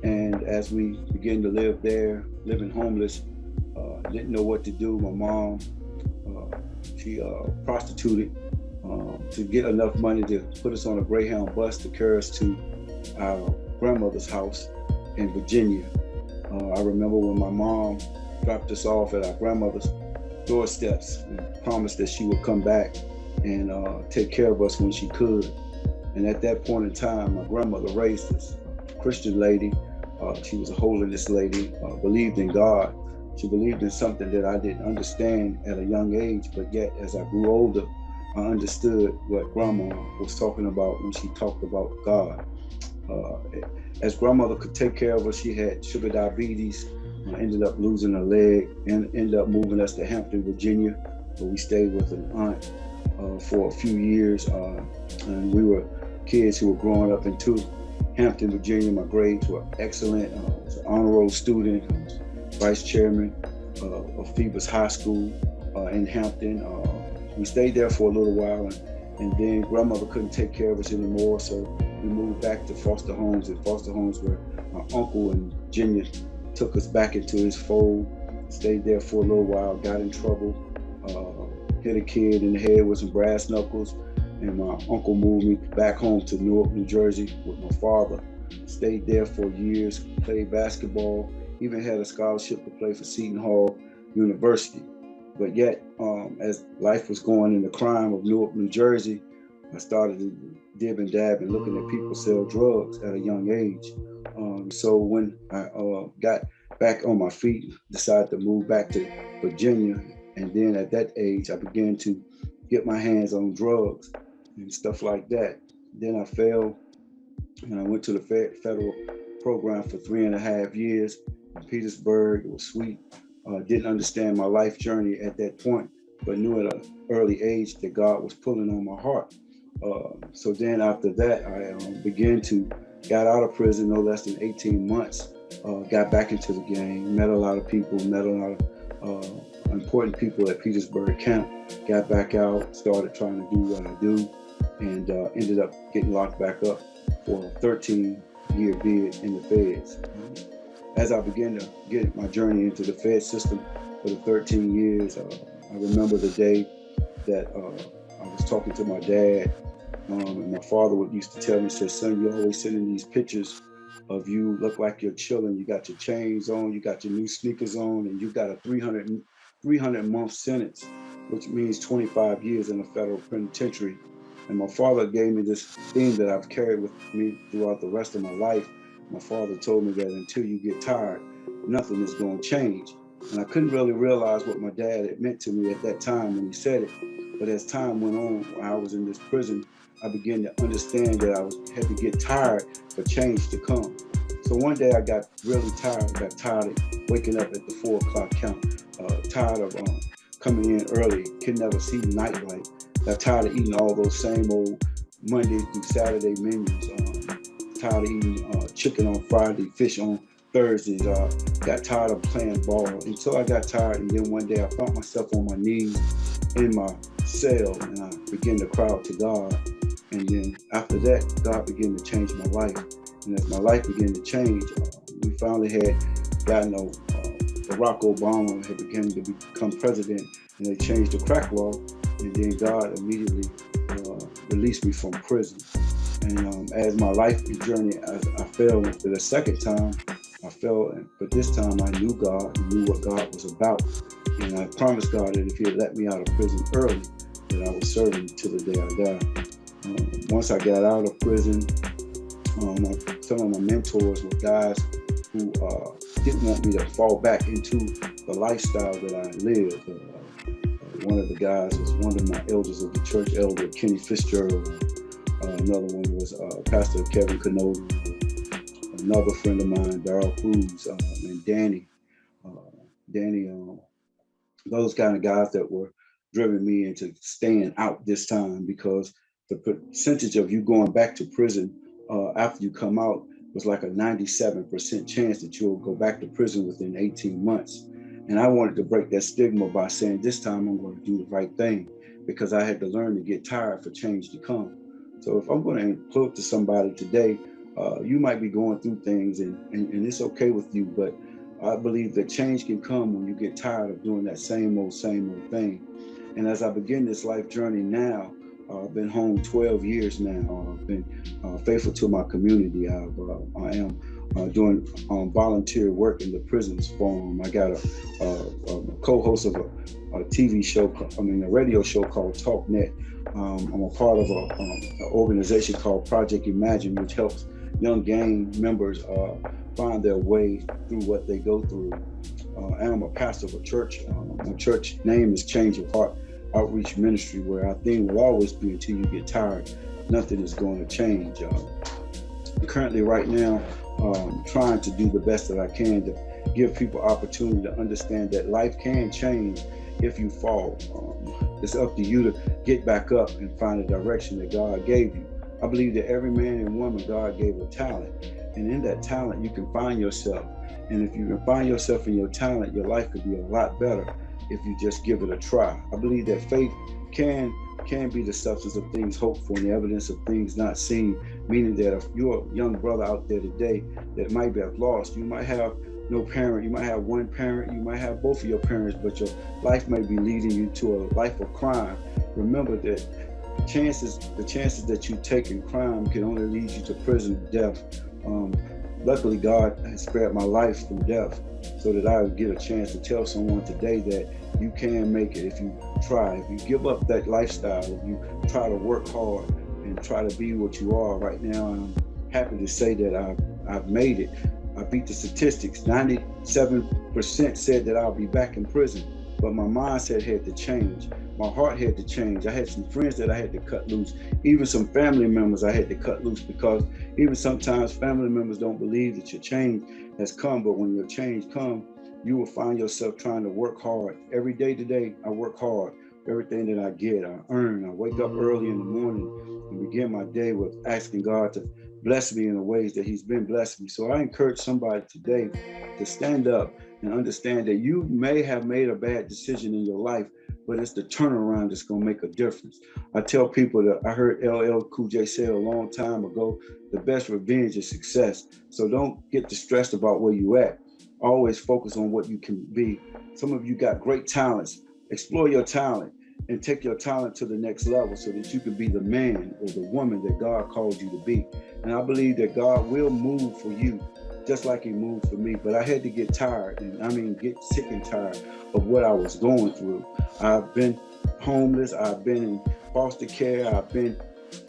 And as we began to live there, living homeless, didn't know what to do. My mom, she prostituted to get enough money to put us on a Greyhound bus to carry us to our grandmother's house in Virginia. I remember when my mom dropped us off at our grandmother's doorsteps and promised that she would come back and take care of us when she could. And at that point in time, my grandmother raised us, a Christian lady. She was a holiness lady, believed in God. She believed in something that I didn't understand at a young age, but yet as I grew older, I understood what Grandma was talking about when she talked about God. As Grandmother could take care of us, she had sugar diabetes, ended up losing her leg, and ended up moving us to Hampton, Virginia, where we stayed with an aunt for a few years. And we were kids who were growing up into Hampton, Virginia. My grades were excellent. I was an honor roll student. I was vice chairman of Phoebus High School in Hampton. We stayed there for a little while, and then Grandmother couldn't take care of us anymore, so we moved back to foster homes. And foster homes where my uncle in Virginia took us back into his fold. Stayed there for a little while, got in trouble, hit a kid in the head with some brass knuckles, and my uncle moved me back home to Newark, New Jersey with my father. Stayed there for years, played basketball, even had a scholarship to play for Seton Hall University. But yet, as life was going in the crime of Newark, New Jersey, I started to dib and dab and looking at people sell drugs at a young age. So when I got back on my feet, decided to move back to Virginia, and then at that age, I began to get my hands on drugs and stuff like that. Then I fell, and I went to the federal program for 3.5 years in Petersburg. It was sweet. Didn't understand my life journey at that point, but knew at an early age that God was pulling on my heart. So then after that, I began to got out of prison no less than 18 months, got back into the game, met a lot of people, met a lot of important people at Petersburg camp, got back out, started trying to do what I do, and ended up getting locked back up for a 13-year bid in the feds. As I began to get my journey into the Fed system for the 13 years, I remember the day that I was talking to my dad, and my father used to tell me, said, son, you always sending these pictures of you, look like you're chilling. You got your chains on, you got your new sneakers on, and you got a 300-month sentence, which means 25 years in a federal penitentiary. And my father gave me this theme that I've carried with me throughout the rest of my life. My father told me that until you get tired, nothing is going to change. And I couldn't really realize what my dad had meant to me at that time when he said it. But as time went on, when I was in this prison, I began to understand that I had to get tired for change to come. So one day I got really tired. I got tired of waking up at the 4 o'clock count, tired of coming in early, could never see the nightlight. Got tired of eating all those same old Monday through Saturday menus. Tired of eating chicken on Friday, fish on Thursdays. Got tired of playing ball until I got tired. And then one day I found myself on my knees in my cell, and I began to cry out to God. And then after that, God began to change my life. And as my life began to change, we finally had gotten Barack Obama had begun to become president, and they changed the crack law. And then God immediately released me from prison. And as my life journey, I fell for the second time. I fell, but this time I knew God, knew what God was about. And I promised God that if He had let me out of prison early, that I would serve Him till the day I die. Once I got out of prison, some of my mentors were guys who didn't want me to fall back into the lifestyle that I lived. One of the guys was one of my elders of the church, Elder Kenny Fitzgerald. Another one was Pastor Kevin Canody. Another friend of mine, Darrell Cruz, and Danny. Those kind of guys that were driving me into staying out this time, because the percentage of you going back to prison after you come out was like a 97% chance that you'll go back to prison within 18 months. And I wanted to break that stigma by saying, this time I'm going to do the right thing, because I had to learn to get tired for change to come. So if I'm going to include to somebody today, you might be going through things and it's okay with you, but I believe that change can come when you get tired of doing that same old thing. And as I begin this life journey now, I've been home 12 years now. I've been faithful to my community. I am doing volunteer work in the prisons forum. I got a co-host of a TV show, a radio show called Nght. I'm a part of an organization called Project Imagine, which helps young gang members find their way through what they go through. I'm a pastor of a church. My church name is Change of Heart Outreach Ministry, where our theme will always be, until you get tired, nothing is going to change. Currently, right now, trying to do the best that I can to give people opportunity to understand that life can change if you fall. It's up to you to get back up and find the direction that God gave you. I believe that every man and woman, God gave a talent. And in that talent, you can find yourself. And if you can find yourself in your talent, your life could be a lot better if you just give it a try. I believe that faith can be the substance of things hoped for and the evidence of things not seen, meaning that if you're a young brother out there today that might be lost, you might have no parent. You might have one parent, you might have both of your parents, but your life may be leading you to a life of crime. Remember that the chances that you take in crime can only lead you to prison or death. Luckily, God has spared my life from death so that I would get a chance to tell someone today that you can make it if you try. If you give up that lifestyle, if you try to work hard and try to be what you are. Right now, I'm happy to say that I've made it. I beat the statistics. 97% said that I'll be back in prison, but my mindset had to change. My heart had to change. I had some friends that I had to cut loose. Even some family members I had to cut loose, because even sometimes family members don't believe that your change has come, but when your change comes, you will find yourself trying to work hard. Every day today, I work hard. Everything that I get, I earn. I wake up early in the morning and begin my day with asking God to bless me in the ways that He's been blessing me. So I encourage somebody today to stand up and understand that you may have made a bad decision in your life, but it's the turnaround that's going to make a difference. I tell people that I heard LL Cool J say a long time ago, the best revenge is success. So don't get distressed about where you at. Always focus on what you can be. Some of you got great talents. Explore your talent and take your talent to the next level so that you can be the man or the woman that God called you to be. And I believe that God will move for you just like He moved for me. But I had to get tired, and get sick and tired of what I was going through. I've been homeless, I've been in foster care, I've been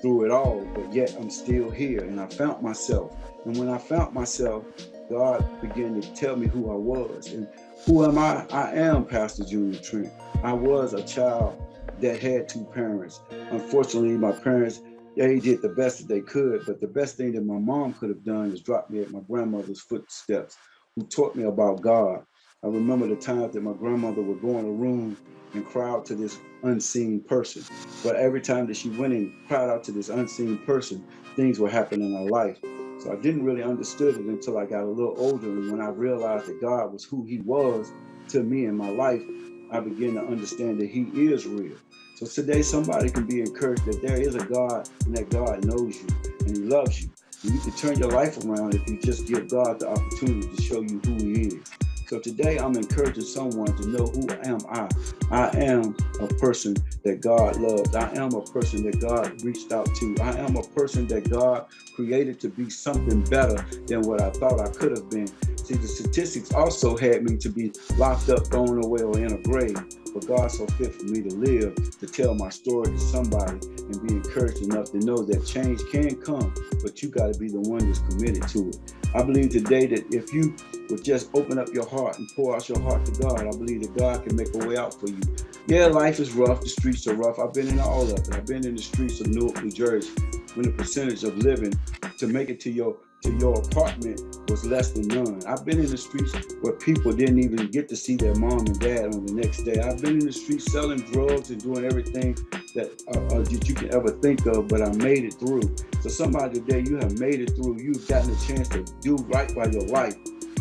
through it all, but yet I'm still here, and I found myself. And when I found myself, God began to tell me who I was. And who am I? I am Pastor Junior Trent. I was a child that had two parents. Unfortunately, my parents, they did the best that they could, but the best thing that my mom could have done is drop me at my grandmother's footsteps, who taught me about God. I remember the times that my grandmother would go in a room and cry out to this unseen person. But every time that she went and cried out to this unseen person, things were happening in her life. So I didn't really understand it until I got a little older, and when I realized that God was who He was to me in my life, I began to understand that He is real. So today, somebody can be encouraged that there is a God, and that God knows you and He loves you. And you can turn your life around if you just give God the opportunity to show you who He is. So today, I'm encouraging someone to know, who am I? I am a person that God loves. I am a person that God reached out to. I am a person that God created to be something better than what I thought I could have been. See, the statistics also had me to be locked up, thrown away, or in a grave. But God saw fit for me to live, to tell my story to somebody and be encouraged enough to know that change can come, but you got to be the one that's committed to it. I believe today that if you would just open up your heart and pour out your heart to God, I believe that God can make a way out for you. Yeah, life is rough. The streets are rough. I've been in all of it. I've been in the streets of Newark, New Jersey, when the percentage of living to make it to your apartment was less than none. I've been in the streets where people didn't even get to see their mom and dad on the next day. I've been in the streets selling drugs and doing everything that you can ever think of, but I made it through. So somebody today, you have made it through. You've gotten a chance to do right by your life.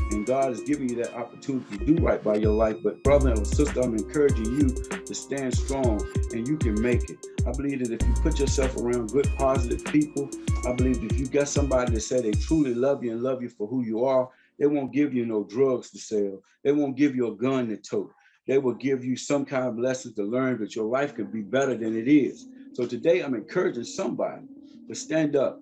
And God is giving you that opportunity to do right by your life. But brother and sister, I'm encouraging you to stand strong, and you can make it. I believe that if you put yourself around good, positive people, I believe if you got somebody that say they truly love you and love you for who you are, they won't give you no drugs to sell. They won't give you a gun to tote. They will give you some kind of lesson to learn that your life can be better than it is. So today I'm encouraging somebody to stand up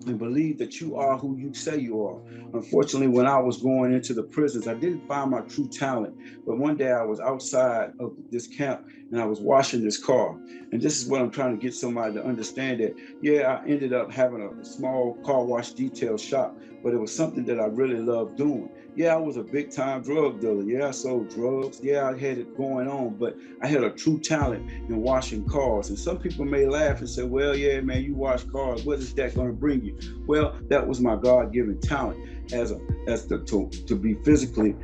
and believe that you are who you say you are. Unfortunately, when I was going into the prisons, I didn't find my true talent. But one day I was outside of this camp and I was washing this car. And this is what I'm trying to get somebody to understand, that, yeah, I ended up having a small car wash detail shop, but it was something that I really loved doing. Yeah, I was a big time drug dealer. Yeah, I sold drugs. Yeah, I had it going on, but I had a true talent in washing cars. And some people may laugh and say, well, yeah, man, you wash cars. What is that going to bring you? Well, that was my God-given talent to be physically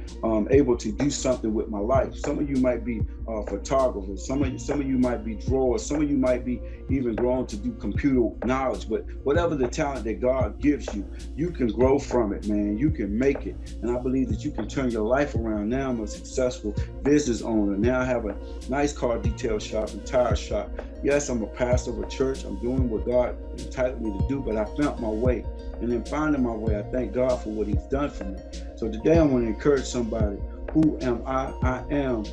able to do something with my life. Some of you might be photographers. Some of you might be drawers. Some of you might be even grown to do computer knowledge. But whatever the talent that God gives you, you can grow from it, man. You can make it. And I believe that you can turn your life around. Now I'm a successful business owner. Now I have a nice car detail shop and tire shop. Yes, I'm a pastor of a church. I'm doing what God entitled me to do, but I found my way. And in finding my way, I thank God for what He's done for me. So today I want to encourage somebody. Who am I? I am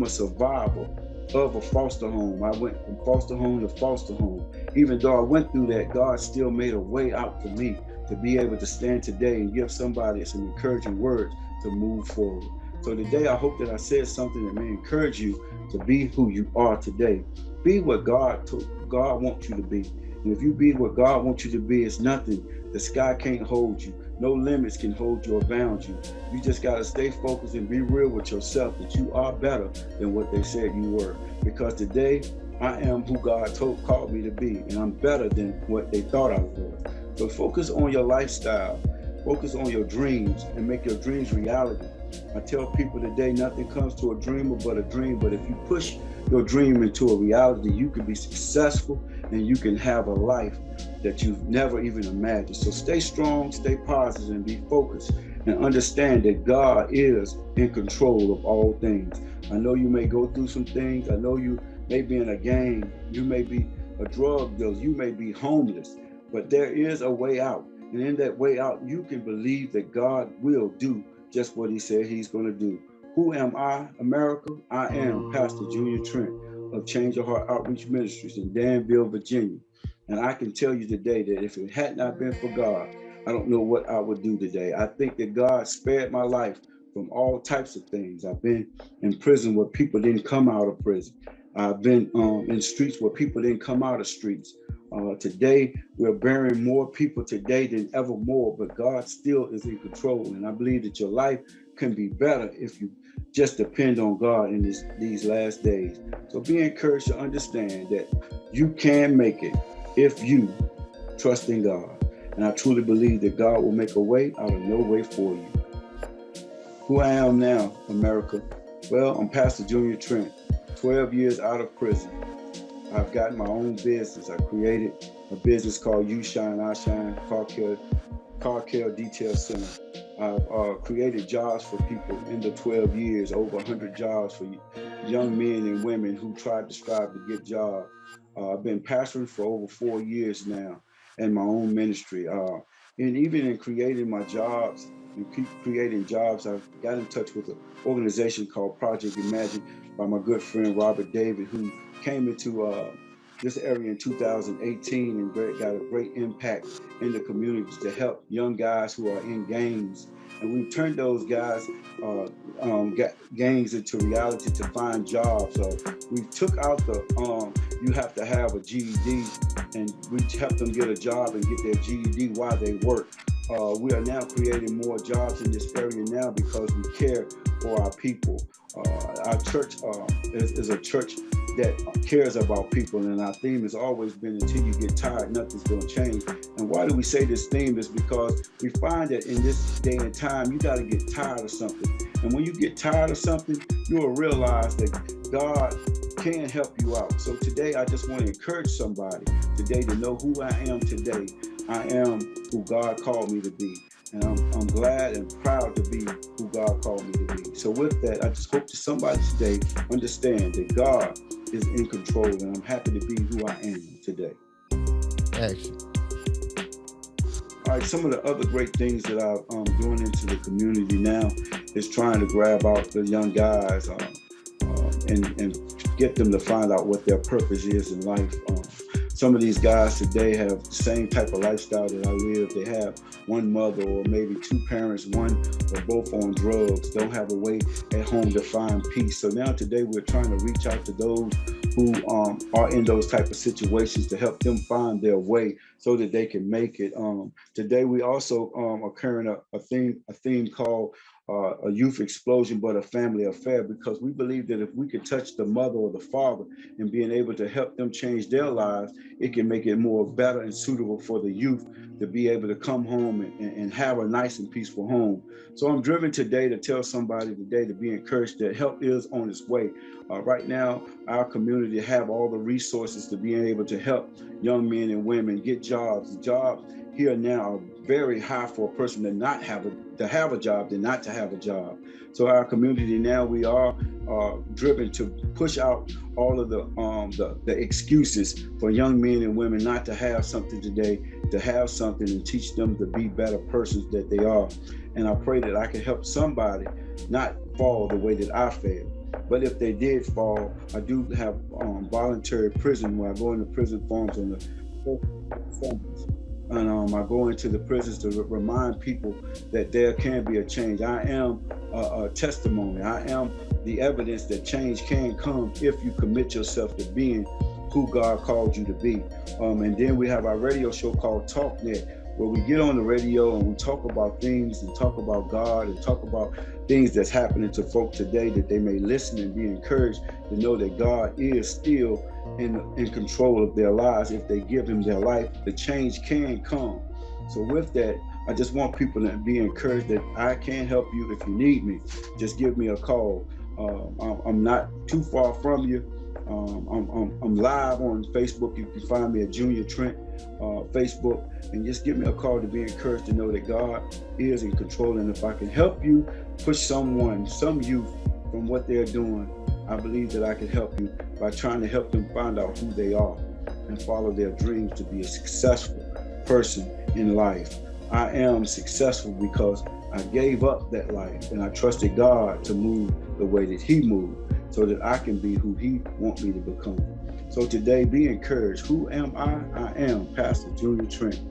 a survivor of a foster home. I went from foster home to foster home. Even though I went through that, God still made a way out for me to be able to stand today and give somebody some encouraging words to move forward. So today I hope that I said something that may encourage you to be who you are today. Be what God wants you to be. And if you be what God wants you to be, it's nothing. The sky can't hold you. No limits can hold you or bound you. You just got to stay focused and be real with yourself that you are better than what they said you were. Because today, I am who God called me to be, and I'm better than what they thought I was. So focus on your lifestyle, focus on your dreams, and make your dreams reality. I tell people today, nothing comes to a dreamer but a dream. But if you push your dream into a reality, you can be successful and you can have a life that you've never even imagined. So stay strong, stay positive, and be focused, and understand that God is in control of all things. I know you may go through some things. I know you may be in a gang. You may be a drug dealer. You may be homeless. But there is a way out. And in that way out, you can believe that God will do just what he said he's going to do. Who am I, America? I am Pastor Junior Trent of Change Your Heart Outreach Ministries in Danville, Virginia. And I can tell you today that if it had not been for God, I don't know what I would do today. I think that God spared my life from all types of things. I've been in prison where people didn't come out of prison. I've been in streets where people didn't come out of streets. Today, we're burying more people today than ever more, but God still is in control. And I believe that your life can be better if you just depend on God in these last days. So be encouraged to understand that you can make it if you trust in God. And I truly believe that God will make a way out of no way for you. Who I am now, America? Well, I'm Pastor Junior Trent, 12 years out of prison. I've got my own business. I created a business called You Shine, I Shine, car care detail center. I've created jobs for people in the 12 years, over 100 jobs for young men and women who tried to strive to get jobs. I've been pastoring for over 4 years now in my own ministry. And even in creating my jobs and keep creating jobs, I've got in touch with an organization called Project Imagine by my good friend Robert David, who came into this area in 2018 and got a great impact in the communities to help young guys who are in gangs. And we've turned those guys, gangs into reality to find jobs. We took out the, you have to have a GED, and we helped them get a job and get their GED while they work. We are now creating more jobs in this area now because we care for our people. Our church is a church that cares about people, and our theme has always been, until you get tired, nothing's going to change. And why do we say this theme? Is because we find that in this day and time, you got to get tired of something. And when you get tired of something, you will realize that God can help you out. So today, I just want to encourage somebody today to know who I am today. I am who God called me to be. And I'm glad and proud to be who God called me to be. So with that, I just hope that somebody today understand that God is in control, and I'm happy to be who I am today. Action. All right, some of the other great things that I'm doing into the community now is trying to grab out the young guys and get them to find out what their purpose is in life. Some of these guys today have the same type of lifestyle that I live. They have one mother or maybe two parents, one or both on drugs, don't have a way at home to find peace. So now today we're trying to reach out to those who are in those type of situations to help them find their way so that they can make it. Today we also are carrying a theme called a youth explosion, but a family affair, because we believe that if we could touch the mother or the father and being able to help them change their lives, it can make it more better and suitable for the youth to be able to come home and have a nice and peaceful home. So I'm driven today to tell somebody today to be encouraged that help is on its way. Right now, our community have all the resources to be able to help young men and women get jobs. Jobs here now are very high for a person to not have a job than not to have a job. So our community now, we are driven to push out all of the excuses for young men and women not to have something today, to have something and teach them to be better persons that they are. And I pray that I can help somebody not fall the way that I failed. But if they did fall, I do have voluntary prison where I go into prison forums on the and I go into the prisons to remind people that there can be a change. I am a testimony. I am the evidence that change can come if you commit yourself to being who God called you to be. And then we have our radio show called TalkNet, where we get on the radio and we talk about things and talk about God and talk about things that's happening to folk today, that they may listen and be encouraged to know that God is still in control of their lives. If they give him their life, the change can come. So with that, I just want people to be encouraged that I can help you if you need me. Just give me a call. I'm not too far from you. I'm live on Facebook. You can find me at Junior Trent Facebook, and just give me a call to be encouraged to know that God is in control. And if I can help you push some youth from what they're doing, I believe that I can help you by trying to help them find out who they are and follow their dreams to be a successful person in life. I am successful because I gave up that life and I trusted God to move the way that he moved so that I can be who he wants me to become. So today, be encouraged. Who am I? I am Pastor Junior Trent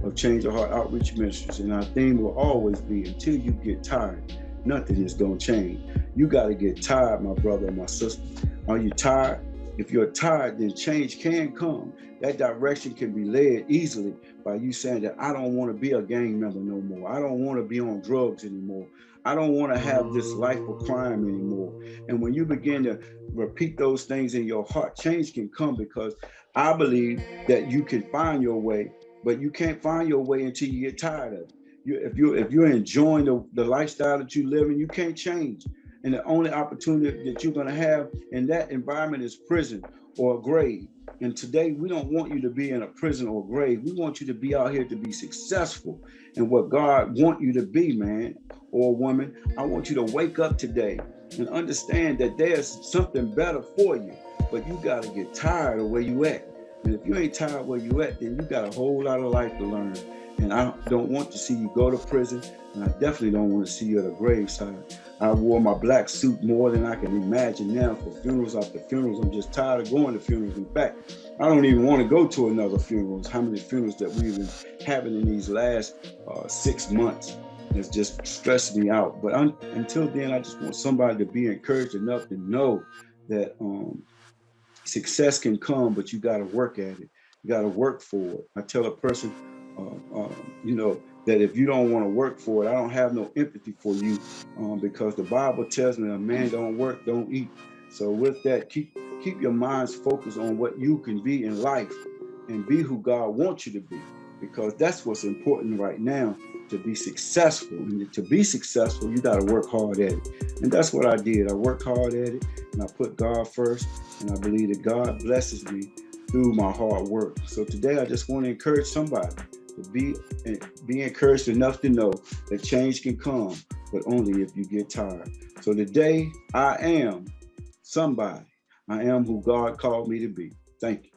of Change Your Heart Outreach Ministries. And our theme will always be, until you get tired, nothing is going to change. You got to get tired, my brother and my sister. Are you tired? If you're tired, then change can come. That direction can be led easily by you saying that I don't want to be a gang member no more. I don't want to be on drugs anymore. I don't want to have this life of crime anymore. And when you begin to repeat those things in your heart, change can come, because I believe that you can find your way, but you can't find your way until you get tired of it. If you're enjoying the lifestyle that you live in, you can't change. And the only opportunity that you're going to have in that environment is prison or a grave. And today, we don't want you to be in a prison or grave. We want you to be out here to be successful in what God wants you to be, man or woman. I want you to wake up today and understand that there's something better for you, but you got to get tired of where you at. And if you ain't tired where you at, then you got a whole lot of life to learn. And I don't want to see you go to prison, and I definitely don't want to see you at a graveside. I wore my black suit more than I can imagine now for funerals after funerals. I'm just tired of going to funerals. In fact, I don't even want to go to another funeral. How many funerals that we've been having in these last 6 months has just stressed me out. But until then, I just want somebody to be encouraged enough to know that success can come, but you got to work at it. You got to work for it. I tell a person, that if you don't want to work for it, I don't have no empathy for you, because the Bible tells me a man don't work, don't eat. So with that, keep your minds focused on what you can be in life and be who God wants you to be, because that's what's important right now, to be successful. And to be successful, you got to work hard at it. And that's what I did. I worked hard at it, and I put God first, and I believe that God blesses me through my hard work. So today, I just want to encourage somebody to be encouraged enough to know that change can come, but only if you get tired. So today, I am somebody. I am who God called me to be. Thank you.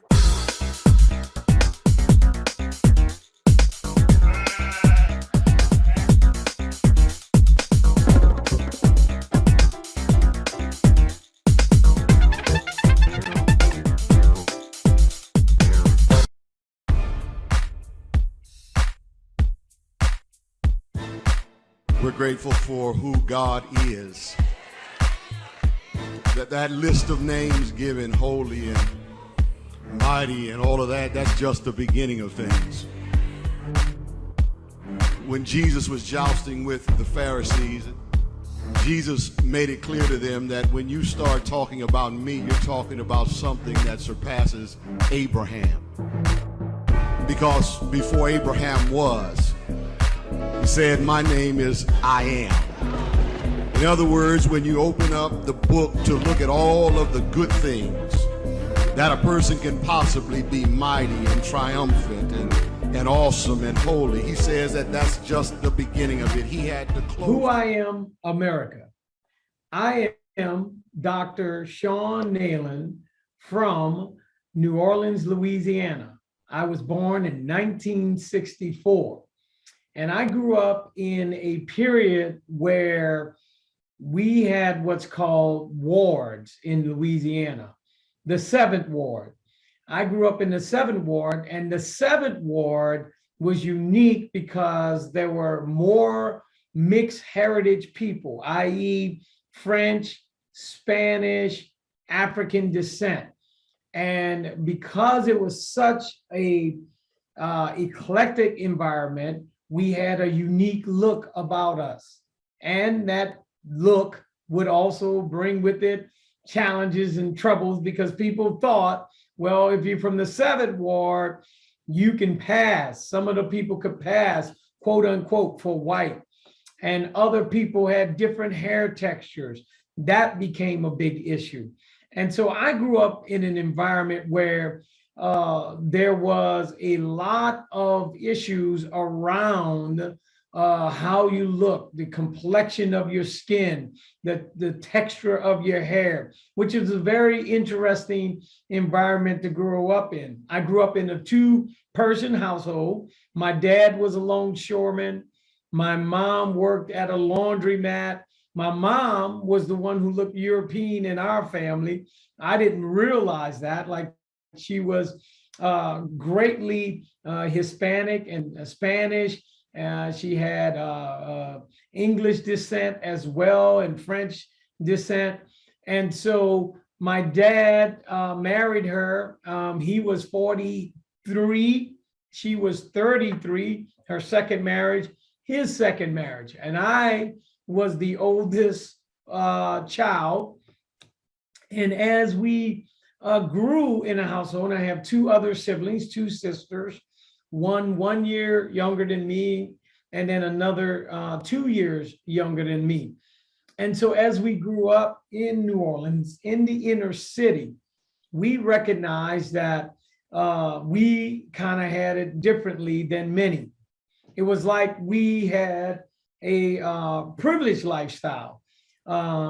We're grateful for who God is. That list of names given, holy and mighty and all of that, that's just the beginning of things. When Jesus was jousting with the Pharisees, Jesus made it clear to them that when you start talking about me, you're talking about something that surpasses Abraham. Because before Abraham was, he said, my name is I am. In other words, when you open up the book to look at all of the good things that a person can possibly be mighty and triumphant and awesome and holy. He says that that's just the beginning of it. He had to close. Who I am, America. I am Dr. Shon from New Orleans, Louisiana. I was born in 1964, and I grew up in a period where we had what's called wards in Louisiana, the 7th Ward. I grew up in the 7th Ward, and the 7th Ward was unique because there were more mixed heritage people, i.e. French, Spanish, African descent. And because it was such a eclectic environment, we had a unique look about us. And that look would also bring with it challenges and troubles, because people thought, well, if you're from the 7th Ward, you can pass. Some of the people could pass, quote unquote, for white. And other people had different hair textures. That became a big issue. And so I grew up in an environment where there was a lot of issues around how you look, the complexion of your skin, the texture of your hair, which is a very interesting environment to grow up in. I grew up in a 2-person household. My dad was a longshoreman. My mom worked at a laundromat. My mom was the one who looked European in our family. I didn't realize that, like she was greatly Hispanic and Spanish. She had English descent as well and French descent. And so my dad married her. He was 43. She was 33, her second marriage, his second marriage. And I was the oldest child. And as we grew in a household, I have 2 other siblings, 2 sisters, one year younger than me, and then another 2 years younger than me. And so as we grew up in New Orleans, in the inner city, we recognized that we kind of had it differently than many. It was like we had a privileged lifestyle,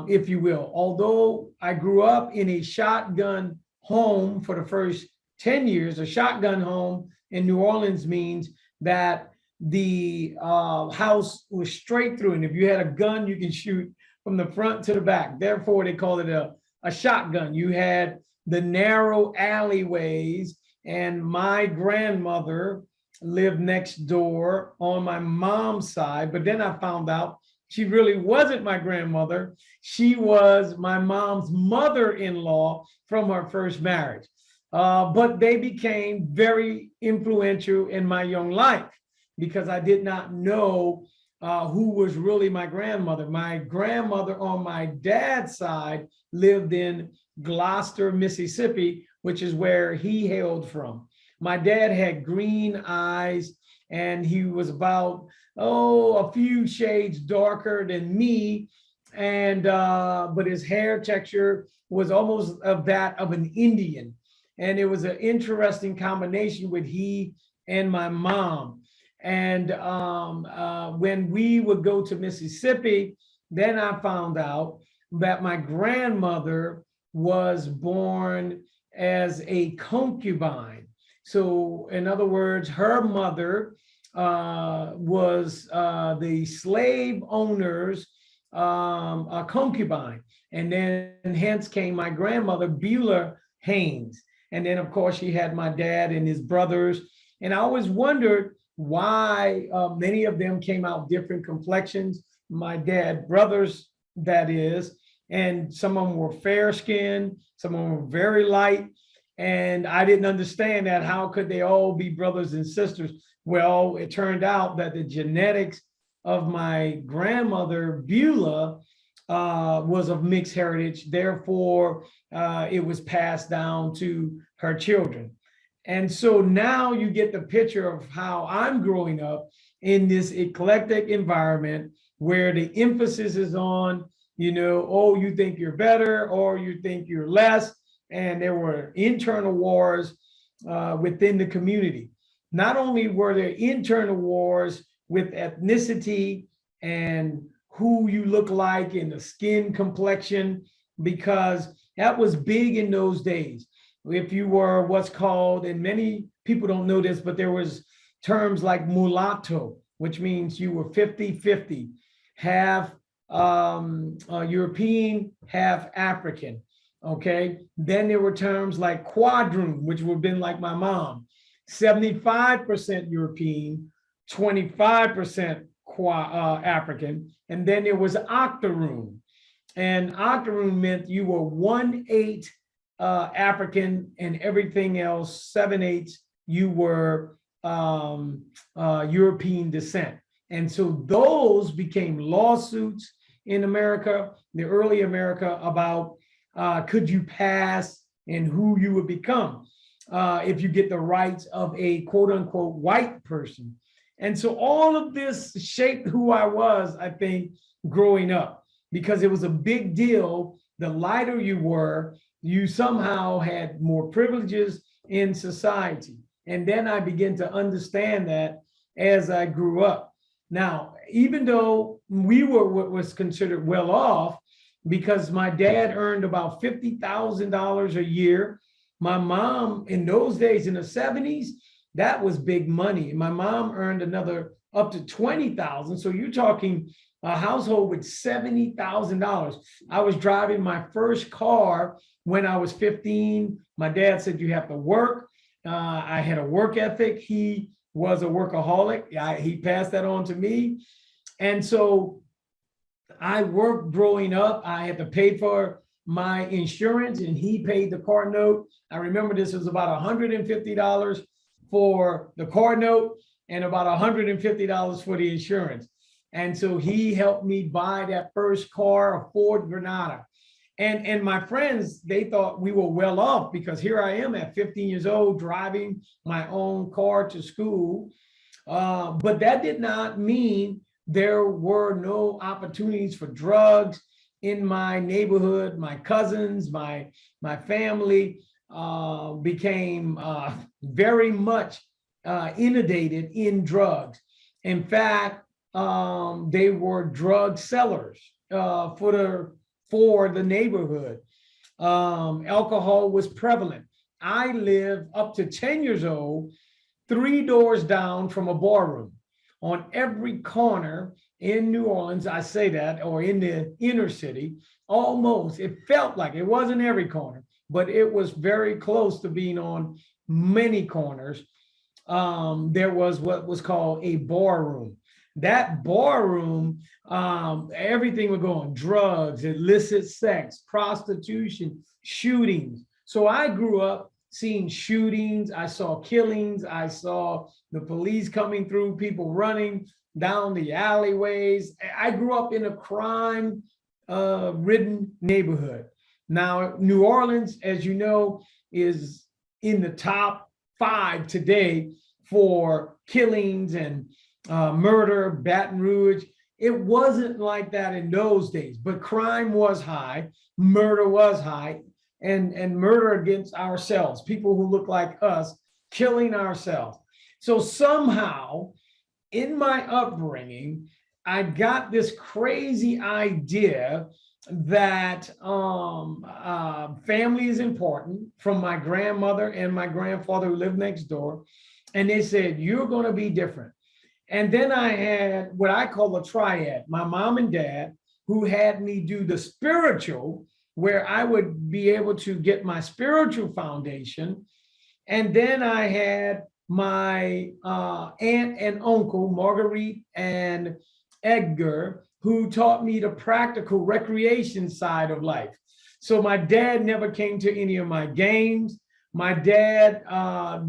if you will. Although I grew up in a shotgun home for the first 10 years, a shotgun home in New Orleans means that the house was straight through. And if you had a gun, you can shoot from the front to the back. Therefore, they call it a shotgun. You had the narrow alleyways, and my grandmother lived next door on my mom's side. But then I found out she really wasn't my grandmother. She was my mom's mother-in-law from her first marriage. But they became very influential in my young life because I did not know who was really my grandmother. My grandmother on my dad's side lived in Gloucester, Mississippi, which is where he hailed from. My dad had green eyes, and he was about, a few shades darker than me. And but his hair texture was almost of that of an Indian. And it was an interesting combination with he and my mom. And when we would go to Mississippi, then I found out that my grandmother was born as a concubine. So in other words, her mother was the slave owner's a concubine. And then hence came my grandmother, Beulah Haynes. And then, of course, she had my dad and his brothers. And I always wondered why many of them came out different complexions. My dad, brothers, that is, and some of them were fair skinned, some of them were very light. And I didn't understand that. How could they all be brothers and sisters? Well, it turned out that the genetics of my grandmother, Beulah, was of mixed heritage. Therefore, it was passed down to her children. And so now you get the picture of how I'm growing up in this eclectic environment where the emphasis is on, you think you're better or you think you're less. And there were internal wars within the community. not only were there internal wars with ethnicity and who you look like and the skin complexion, because that was big in those days. If you were what's called, and many people don't know this, but there was terms like mulatto, which means you were 50-50, half European, half African. Okay. Then there were terms like quadroon, which would have been like my mom, 75% European, 25% African. And then there was octoroon. And octoroon meant you were 1/8 African and everything else, 7/8 you were European descent. And so those became lawsuits in America, the early America, about could you pass and who you would become if you get the rights of a quote unquote white person. And so all of this shaped who I was, I think, growing up, because it was a big deal. The lighter you were, you somehow had more privileges in society. And then I began to understand that as I grew up. Now, even though we were what was considered well off, because my dad earned about $50,000 a year. My mom, in those days, in the 70s, that was big money. My mom earned another up to $20,000. So you're talking a household with $70,000. I was driving my first car when I was 15. My dad said, you have to work. I had a work ethic. He was a workaholic. He passed that on to me. And so I worked growing up. I had to pay for my insurance and he paid the car note. I remember this was about $150 for the car note and about $150 for the insurance. And so he helped me buy that first car, a Ford Granada. And my friends, they thought we were well off, because here I am at 15 years old driving my own car to school. But that did not mean there were no opportunities for drugs in my neighborhood. My cousins, my family became very much inundated in drugs. In fact, they were drug sellers for the neighborhood. Alcohol was prevalent. I lived up to 10 years old, 3 doors down from a barroom. On every corner in New Orleans, I say that, or in the inner city, almost, it felt like, it wasn't every corner, but it was very close to being on many corners. There was what was called a barroom. That barroom, everything would go on: drugs, illicit sex, prostitution, shootings. So I grew up seeing shootings. I saw killings. I saw the police coming through, people running down the alleyways. I grew up in a crime ridden neighborhood. Now, New Orleans, as you know, is in the top 5 today for killings and murder. Baton Rouge. It wasn't like that in those days, but crime was high, murder was high, and murder against ourselves, people who look like us, killing ourselves. So somehow in my upbringing, I got this crazy idea that family is important, from my grandmother and my grandfather who lived next door. And they said, you're going to be different. And then I had what I call a triad, my mom and dad, who had me do the spiritual, where I would be able to get my spiritual foundation. And then I had my aunt and uncle, Marguerite and Edgar, who taught me the practical recreation side of life. So my dad never came to any of my games. My dad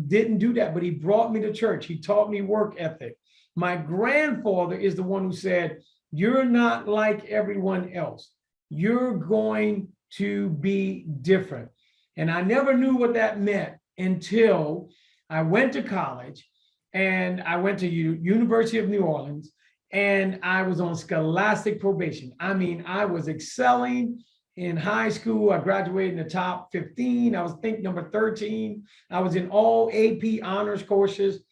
didn't do that, but he brought me to church. He taught me work ethic. My grandfather is the one who said, you're not like everyone else. You're going to be different. And I never knew what that meant until I went to college, and I went to University of New Orleans, and I was on scholastic probation. I mean, I was excelling in high school. I graduated in the top 15. I was, I think, number 13. I was in all AP honors courses.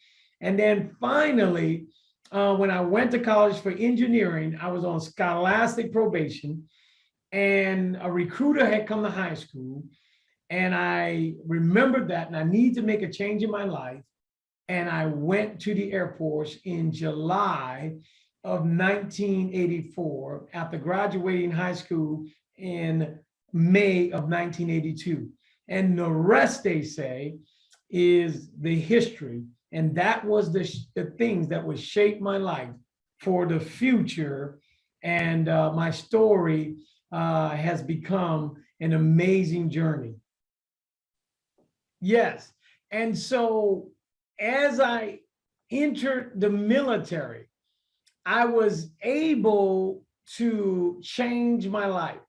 And then finally, when I went to college for engineering, I was on scholastic probation, and a recruiter had come to high school. And I remembered that, and I need to make a change in my life. And I went to the Air Force in July of 1984 after graduating high school in May of 1982. And the rest, they say, is the history. And that was the things that would shape my life for the future. And my story has become an amazing journey. Yes. And so as I entered the military, I was able to change my life.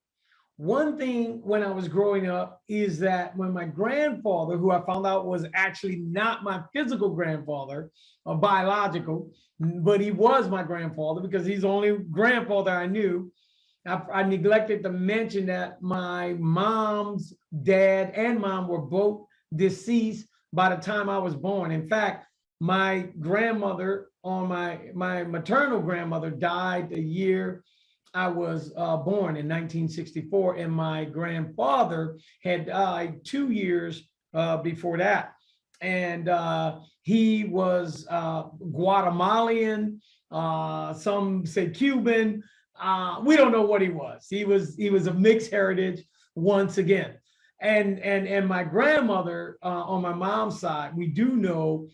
One thing when I was growing up is that when my grandfather, who I found out was actually not my physical grandfather or biological, but he was my grandfather because he's the only grandfather I knew. I neglected to mention that my mom's dad and mom were both deceased by the time I was born. In fact, my grandmother on my maternal grandmother died the year I was born in 1964, and my grandfather had died 2 years before that. And he was Guatemalan, some say Cuban. We don't know what he was. He was a mixed heritage once again. And my grandmother on my mom's side, we do know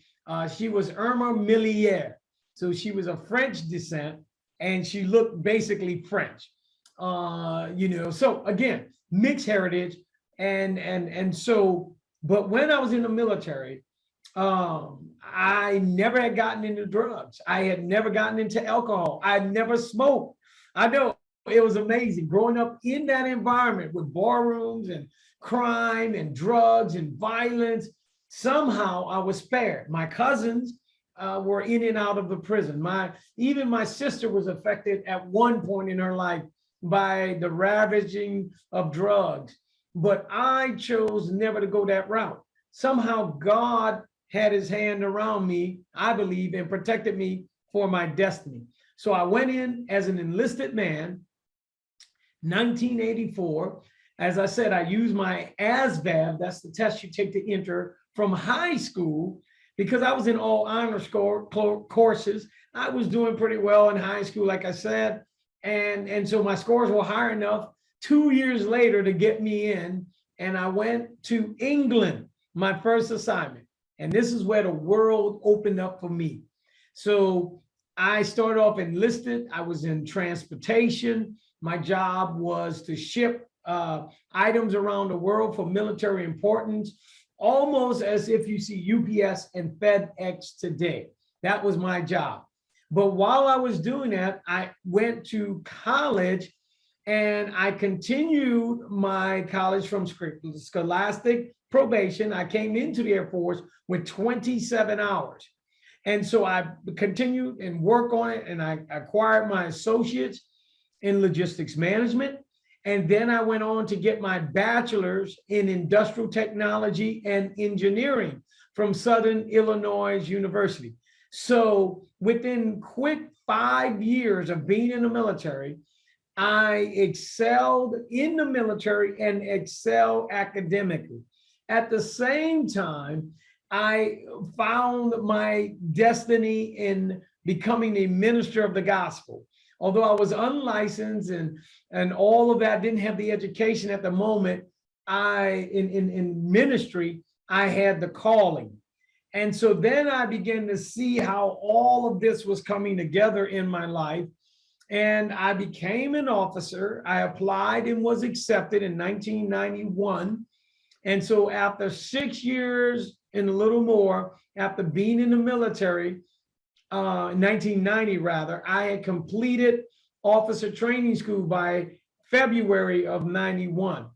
she was Irma Millier. So she was of French descent, and she looked basically French. So again, mixed heritage. And so, but when I was in the military, I never had gotten into drugs. I had never gotten into alcohol. I had never smoked. I know it was amazing growing up in that environment with barrooms and crime and drugs and violence. Somehow I was spared. My cousins were in and out of the prison. Even my sister was affected at one point in her life by the ravaging of drugs. But I chose never to go that route. Somehow God had his hand around me, I believe, and protected me for my destiny. So I went in as an enlisted man, 1984. As I said, I used my ASVAB, that's the test you take to enter, from high school, because I was in all honor courses. I was doing pretty well in high school, like I said. And so my scores were high enough 2 years later to get me in. And I went to England, my first assignment. And this is where the world opened up for me. So I started off enlisted. I was in transportation. My job was to ship items around the world for military importance, almost as if you see UPS and FedEx today. That was my job. But while I was doing that, I went to college, and I continued my college from scholastic probation. I came into the Air Force with 27 hours. And so I continued and worked on it, and I acquired my associates in logistics management. And then I went on to get my bachelor's in industrial technology and engineering from Southern Illinois University. So within quick 5 years of being in the military, I excelled in the military and excelled academically. At the same time, I found my destiny in becoming a minister of the gospel. Although I was unlicensed and all of that, didn't have the education at the moment, in ministry, I had the calling. And so then I began to see how all of this was coming together in my life. And I became an officer. I applied and was accepted in 1991. And so after 6 years and a little more, after being in the military, 1990 rather, I had completed officer training school by February of 91.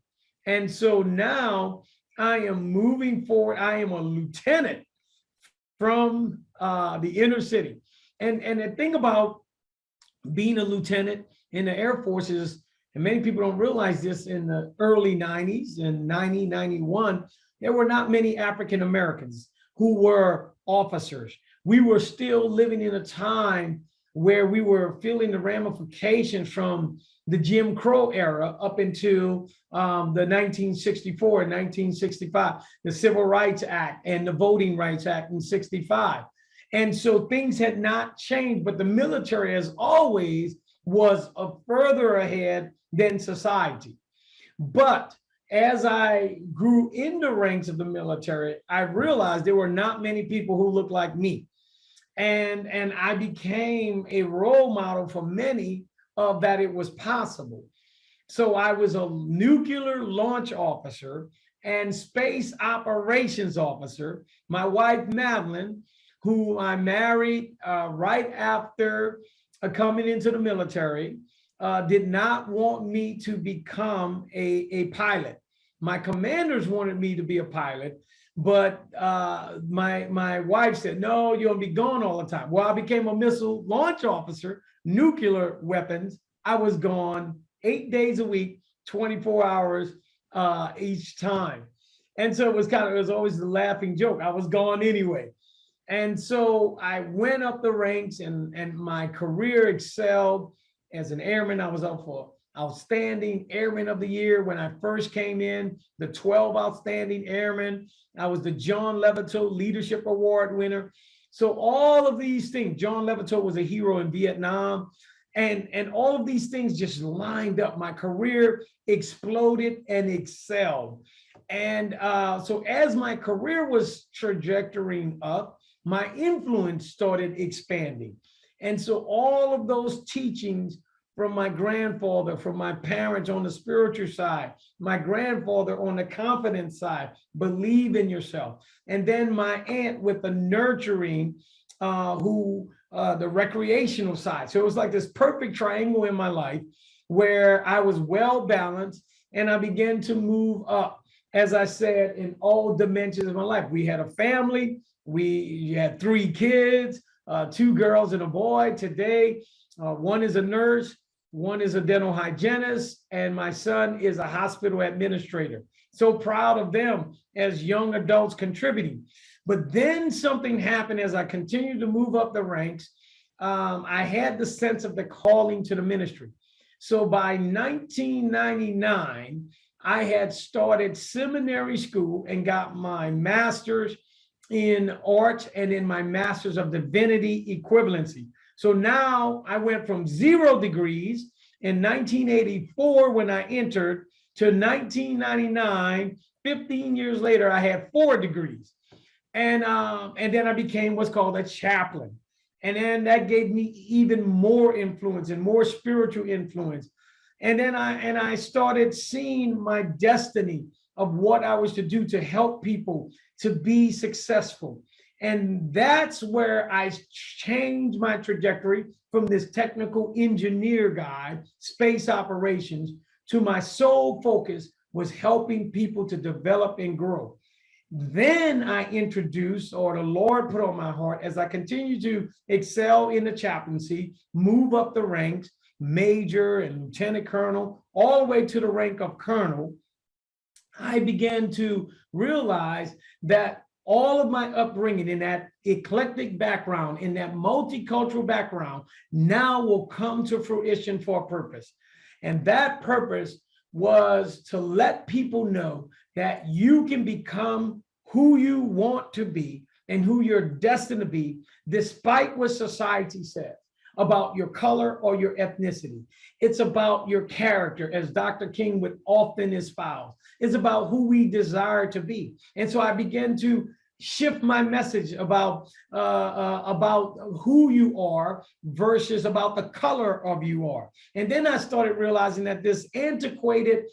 And so now I am moving forward. I am a lieutenant from the inner city. And the thing about being a lieutenant in the Air Force is, and many people don't realize this, in the early 90s, in 90, 91, there were not many African Americans who were officers. we were still living in a time where we were feeling the ramifications from the Jim Crow era up into the 1964 and 1965, the Civil Rights Act and the Voting Rights Act in 65. And so things had not changed, but the military, as always, was further ahead than society. But as I grew in the ranks of the military, I realized there were not many people who looked like me. And I became a role model for many of that it was possible. So I was a nuclear launch officer and space operations officer. My wife, Madeline, who I married right after coming into the military, did not want me to become a pilot. My commanders wanted me to be a pilot, but my wife said, no, you'll be gone all the time. Well, I became a missile launch officer, nuclear weapons. I was gone 8 days a week, 24 hours each time. And so it was always the laughing joke. I was gone anyway. And so I went up the ranks and my career excelled as an airman. I was up for Outstanding Airman of the Year when I first came in, the 12 Outstanding Airmen. I was the John Levitot Leadership Award winner. So all of these things, John Levitot was a hero in Vietnam. And all of these things just lined up. My career exploded and excelled. And so as my career was trajectorying up, my influence started expanding. And so all of those teachings from my grandfather, from my parents on the spiritual side, my grandfather on the confidence side, believe in yourself. And then my aunt with the nurturing, the recreational side. So it was like this perfect triangle in my life where I was well balanced and I began to move up, as I said, in all dimensions of my life. We had a family. We had 3 kids, 2 girls and a boy. Today, one is a nurse, one is a dental hygienist, and my son is a hospital administrator. So proud of them as young adults contributing. But then something happened as I continued to move up the ranks. I had the sense of the calling to the ministry. So by 1999, I had started seminary school and got my master's in arts and in my master's of divinity equivalency. So now I went from 0 degrees in 1984 when I entered to 1999, 15 years later, I had 4 degrees. And then I became what's called a chaplain. And then that gave me even more influence and more spiritual influence. And then I started seeing my destiny of what I was to do to help people to be successful. And that's where I changed my trajectory from this technical engineer guy, space operations, to my sole focus was helping people to develop and grow. Then I introduced, or the Lord put on my heart, as I continue to excel in the chaplaincy, move up the ranks, major and lieutenant colonel, all the way to the rank of colonel, I began to realize that all of my upbringing in that eclectic background, in that multicultural background, now will come to fruition for a purpose. And that purpose was to let people know that you can become who you want to be and who you're destined to be, despite what society says about your color or your ethnicity. It's about your character, as Dr. King would often espouse. It's about who we desire to be. And so I began to shift my message about who you are versus about the color of you are. And then I started realizing that this antiquated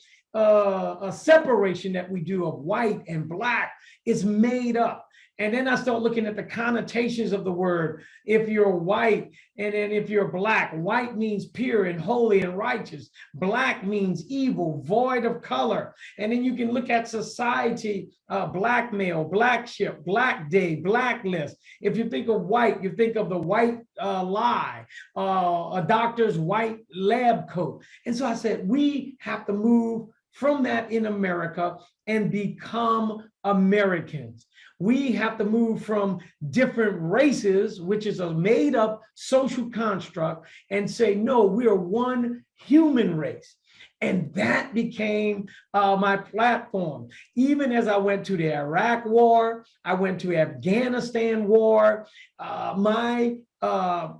separation that we do of white and black is made up. And then I start looking at the connotations of the word. If you're white, and then if you're black, white means pure and holy and righteous. Black means evil, void of color. And then you can look at society, blackmail, black ship, black day, blacklist. If you think of white, you think of the white lie, a doctor's white lab coat. And so I said, we have to move from that in America and become Americans. We have to move from different races, which is a made up social construct, and say, no, we are one human race. And that became my platform. Even as I went to the Iraq War, I went to Afghanistan War, my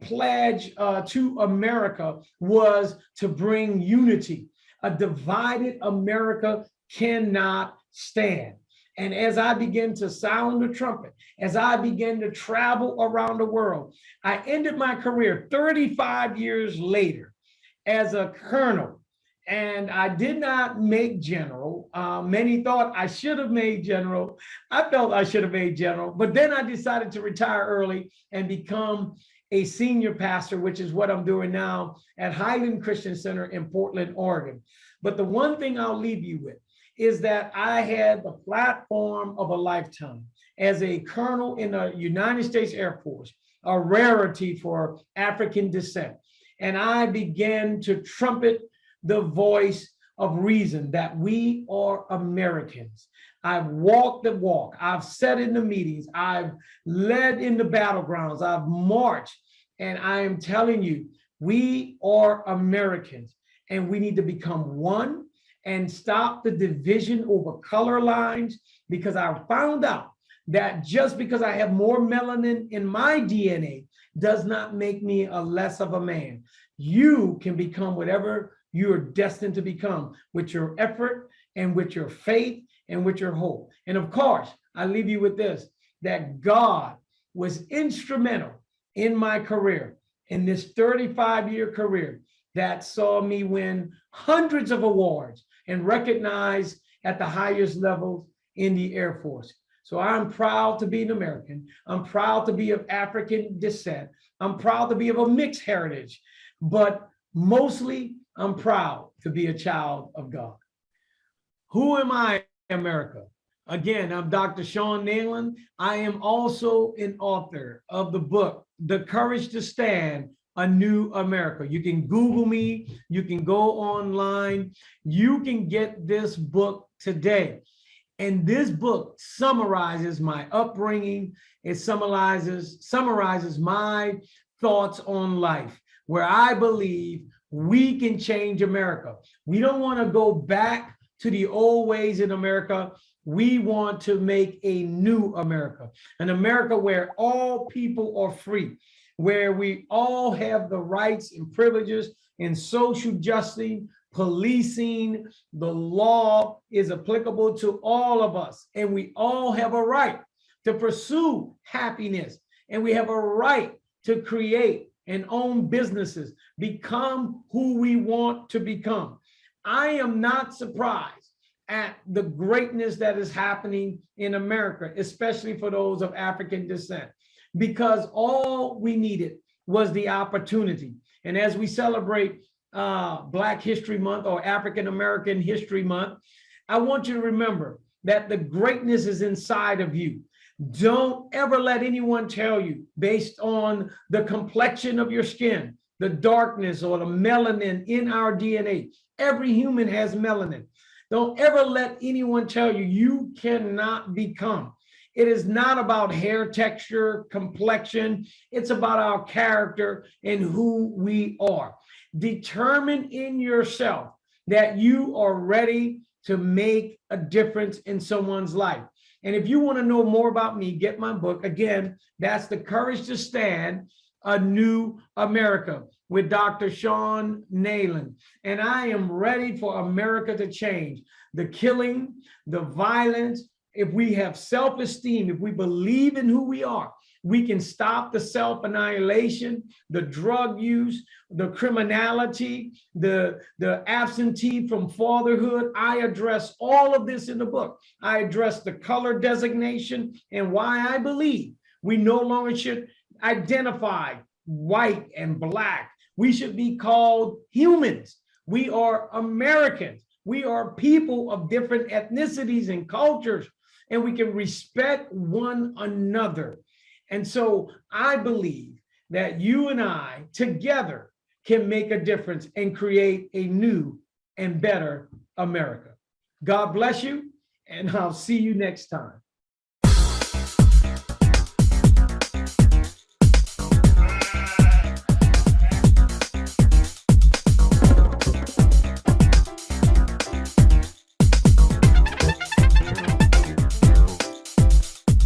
pledge to America was to bring unity. A divided America cannot stand. And as I began to sound the trumpet, as I began to travel around the world, I ended my career 35 years later as a colonel. And I did not make general. Many thought I should have made general. I felt I should have made general, but then I decided to retire early and become a senior pastor, which is what I'm doing now at Highland Christian Center in Portland, Oregon. But the one thing I'll leave you with is that I had the platform of a lifetime as a colonel in the United States Air Force, a rarity for African descent. And I began to trumpet the voice of reason that we are Americans. I've walked the walk. I've sat in the meetings. I've led in the battlegrounds. I've marched. And I am telling you, we are Americans, and we need to become one and stop the division over color lines, because I found out that just because I have more melanin in my DNA does not make me a less of a man. You can become whatever you're destined to become with your effort and with your faith and with your hope. And of course, I leave you with this, that God was instrumental in my career, in this 35-year career that saw me win hundreds of awards and recognized at the highest levels in the Air Force. So I'm proud to be an American. I'm proud to be of African descent. I'm proud to be of a mixed heritage, but mostly I'm proud to be a child of God. Who am I, America? Again, I'm Dr. Shon Nayland. I am also an author of the book, The Courage to Stand, A New America. You can Google me, you can go online, you can get this book today. And this book summarizes my upbringing. It summarizes my thoughts on life, where I believe we can change America. We don't want to go back to the old ways in America. We want to make a new America, an America where all people are free, where we all have the rights and privileges in social justice, policing. The law is applicable to all of us, and we all have a right to pursue happiness, and we have a right to create and own businesses, become who we want to become. I am not surprised at the greatness that is happening in America, especially for those of African descent, because all we needed was the opportunity. And as we celebrate Black History Month or African American History Month, I want you to remember that the greatness is inside of you. Don't ever let anyone tell you, based on the complexion of your skin, the darkness or the melanin in our DNA. Every human has melanin. Don't ever let anyone tell you you cannot become. It is not about hair texture, complexion. It's about our character and who we are. Determine in yourself that you are ready to make a difference in someone's life. And if you want to know more about me, get my book. Again, that's The Courage to Stand, A New America, with Dr. Shon Nayland. And I am ready for America to change. The killing, the violence, if we have self-esteem, if we believe in who we are, we can stop the self-annihilation, the drug use, the criminality, the absentee from fatherhood. I address all of this in the book. I address the color designation and why I believe we no longer should identify white and Black. We should be called humans. We are Americans. We are people of different ethnicities and cultures, and we can respect one another. And so I believe that you and I together can make a difference and create a new and better America. God bless you, and I'll see you next time.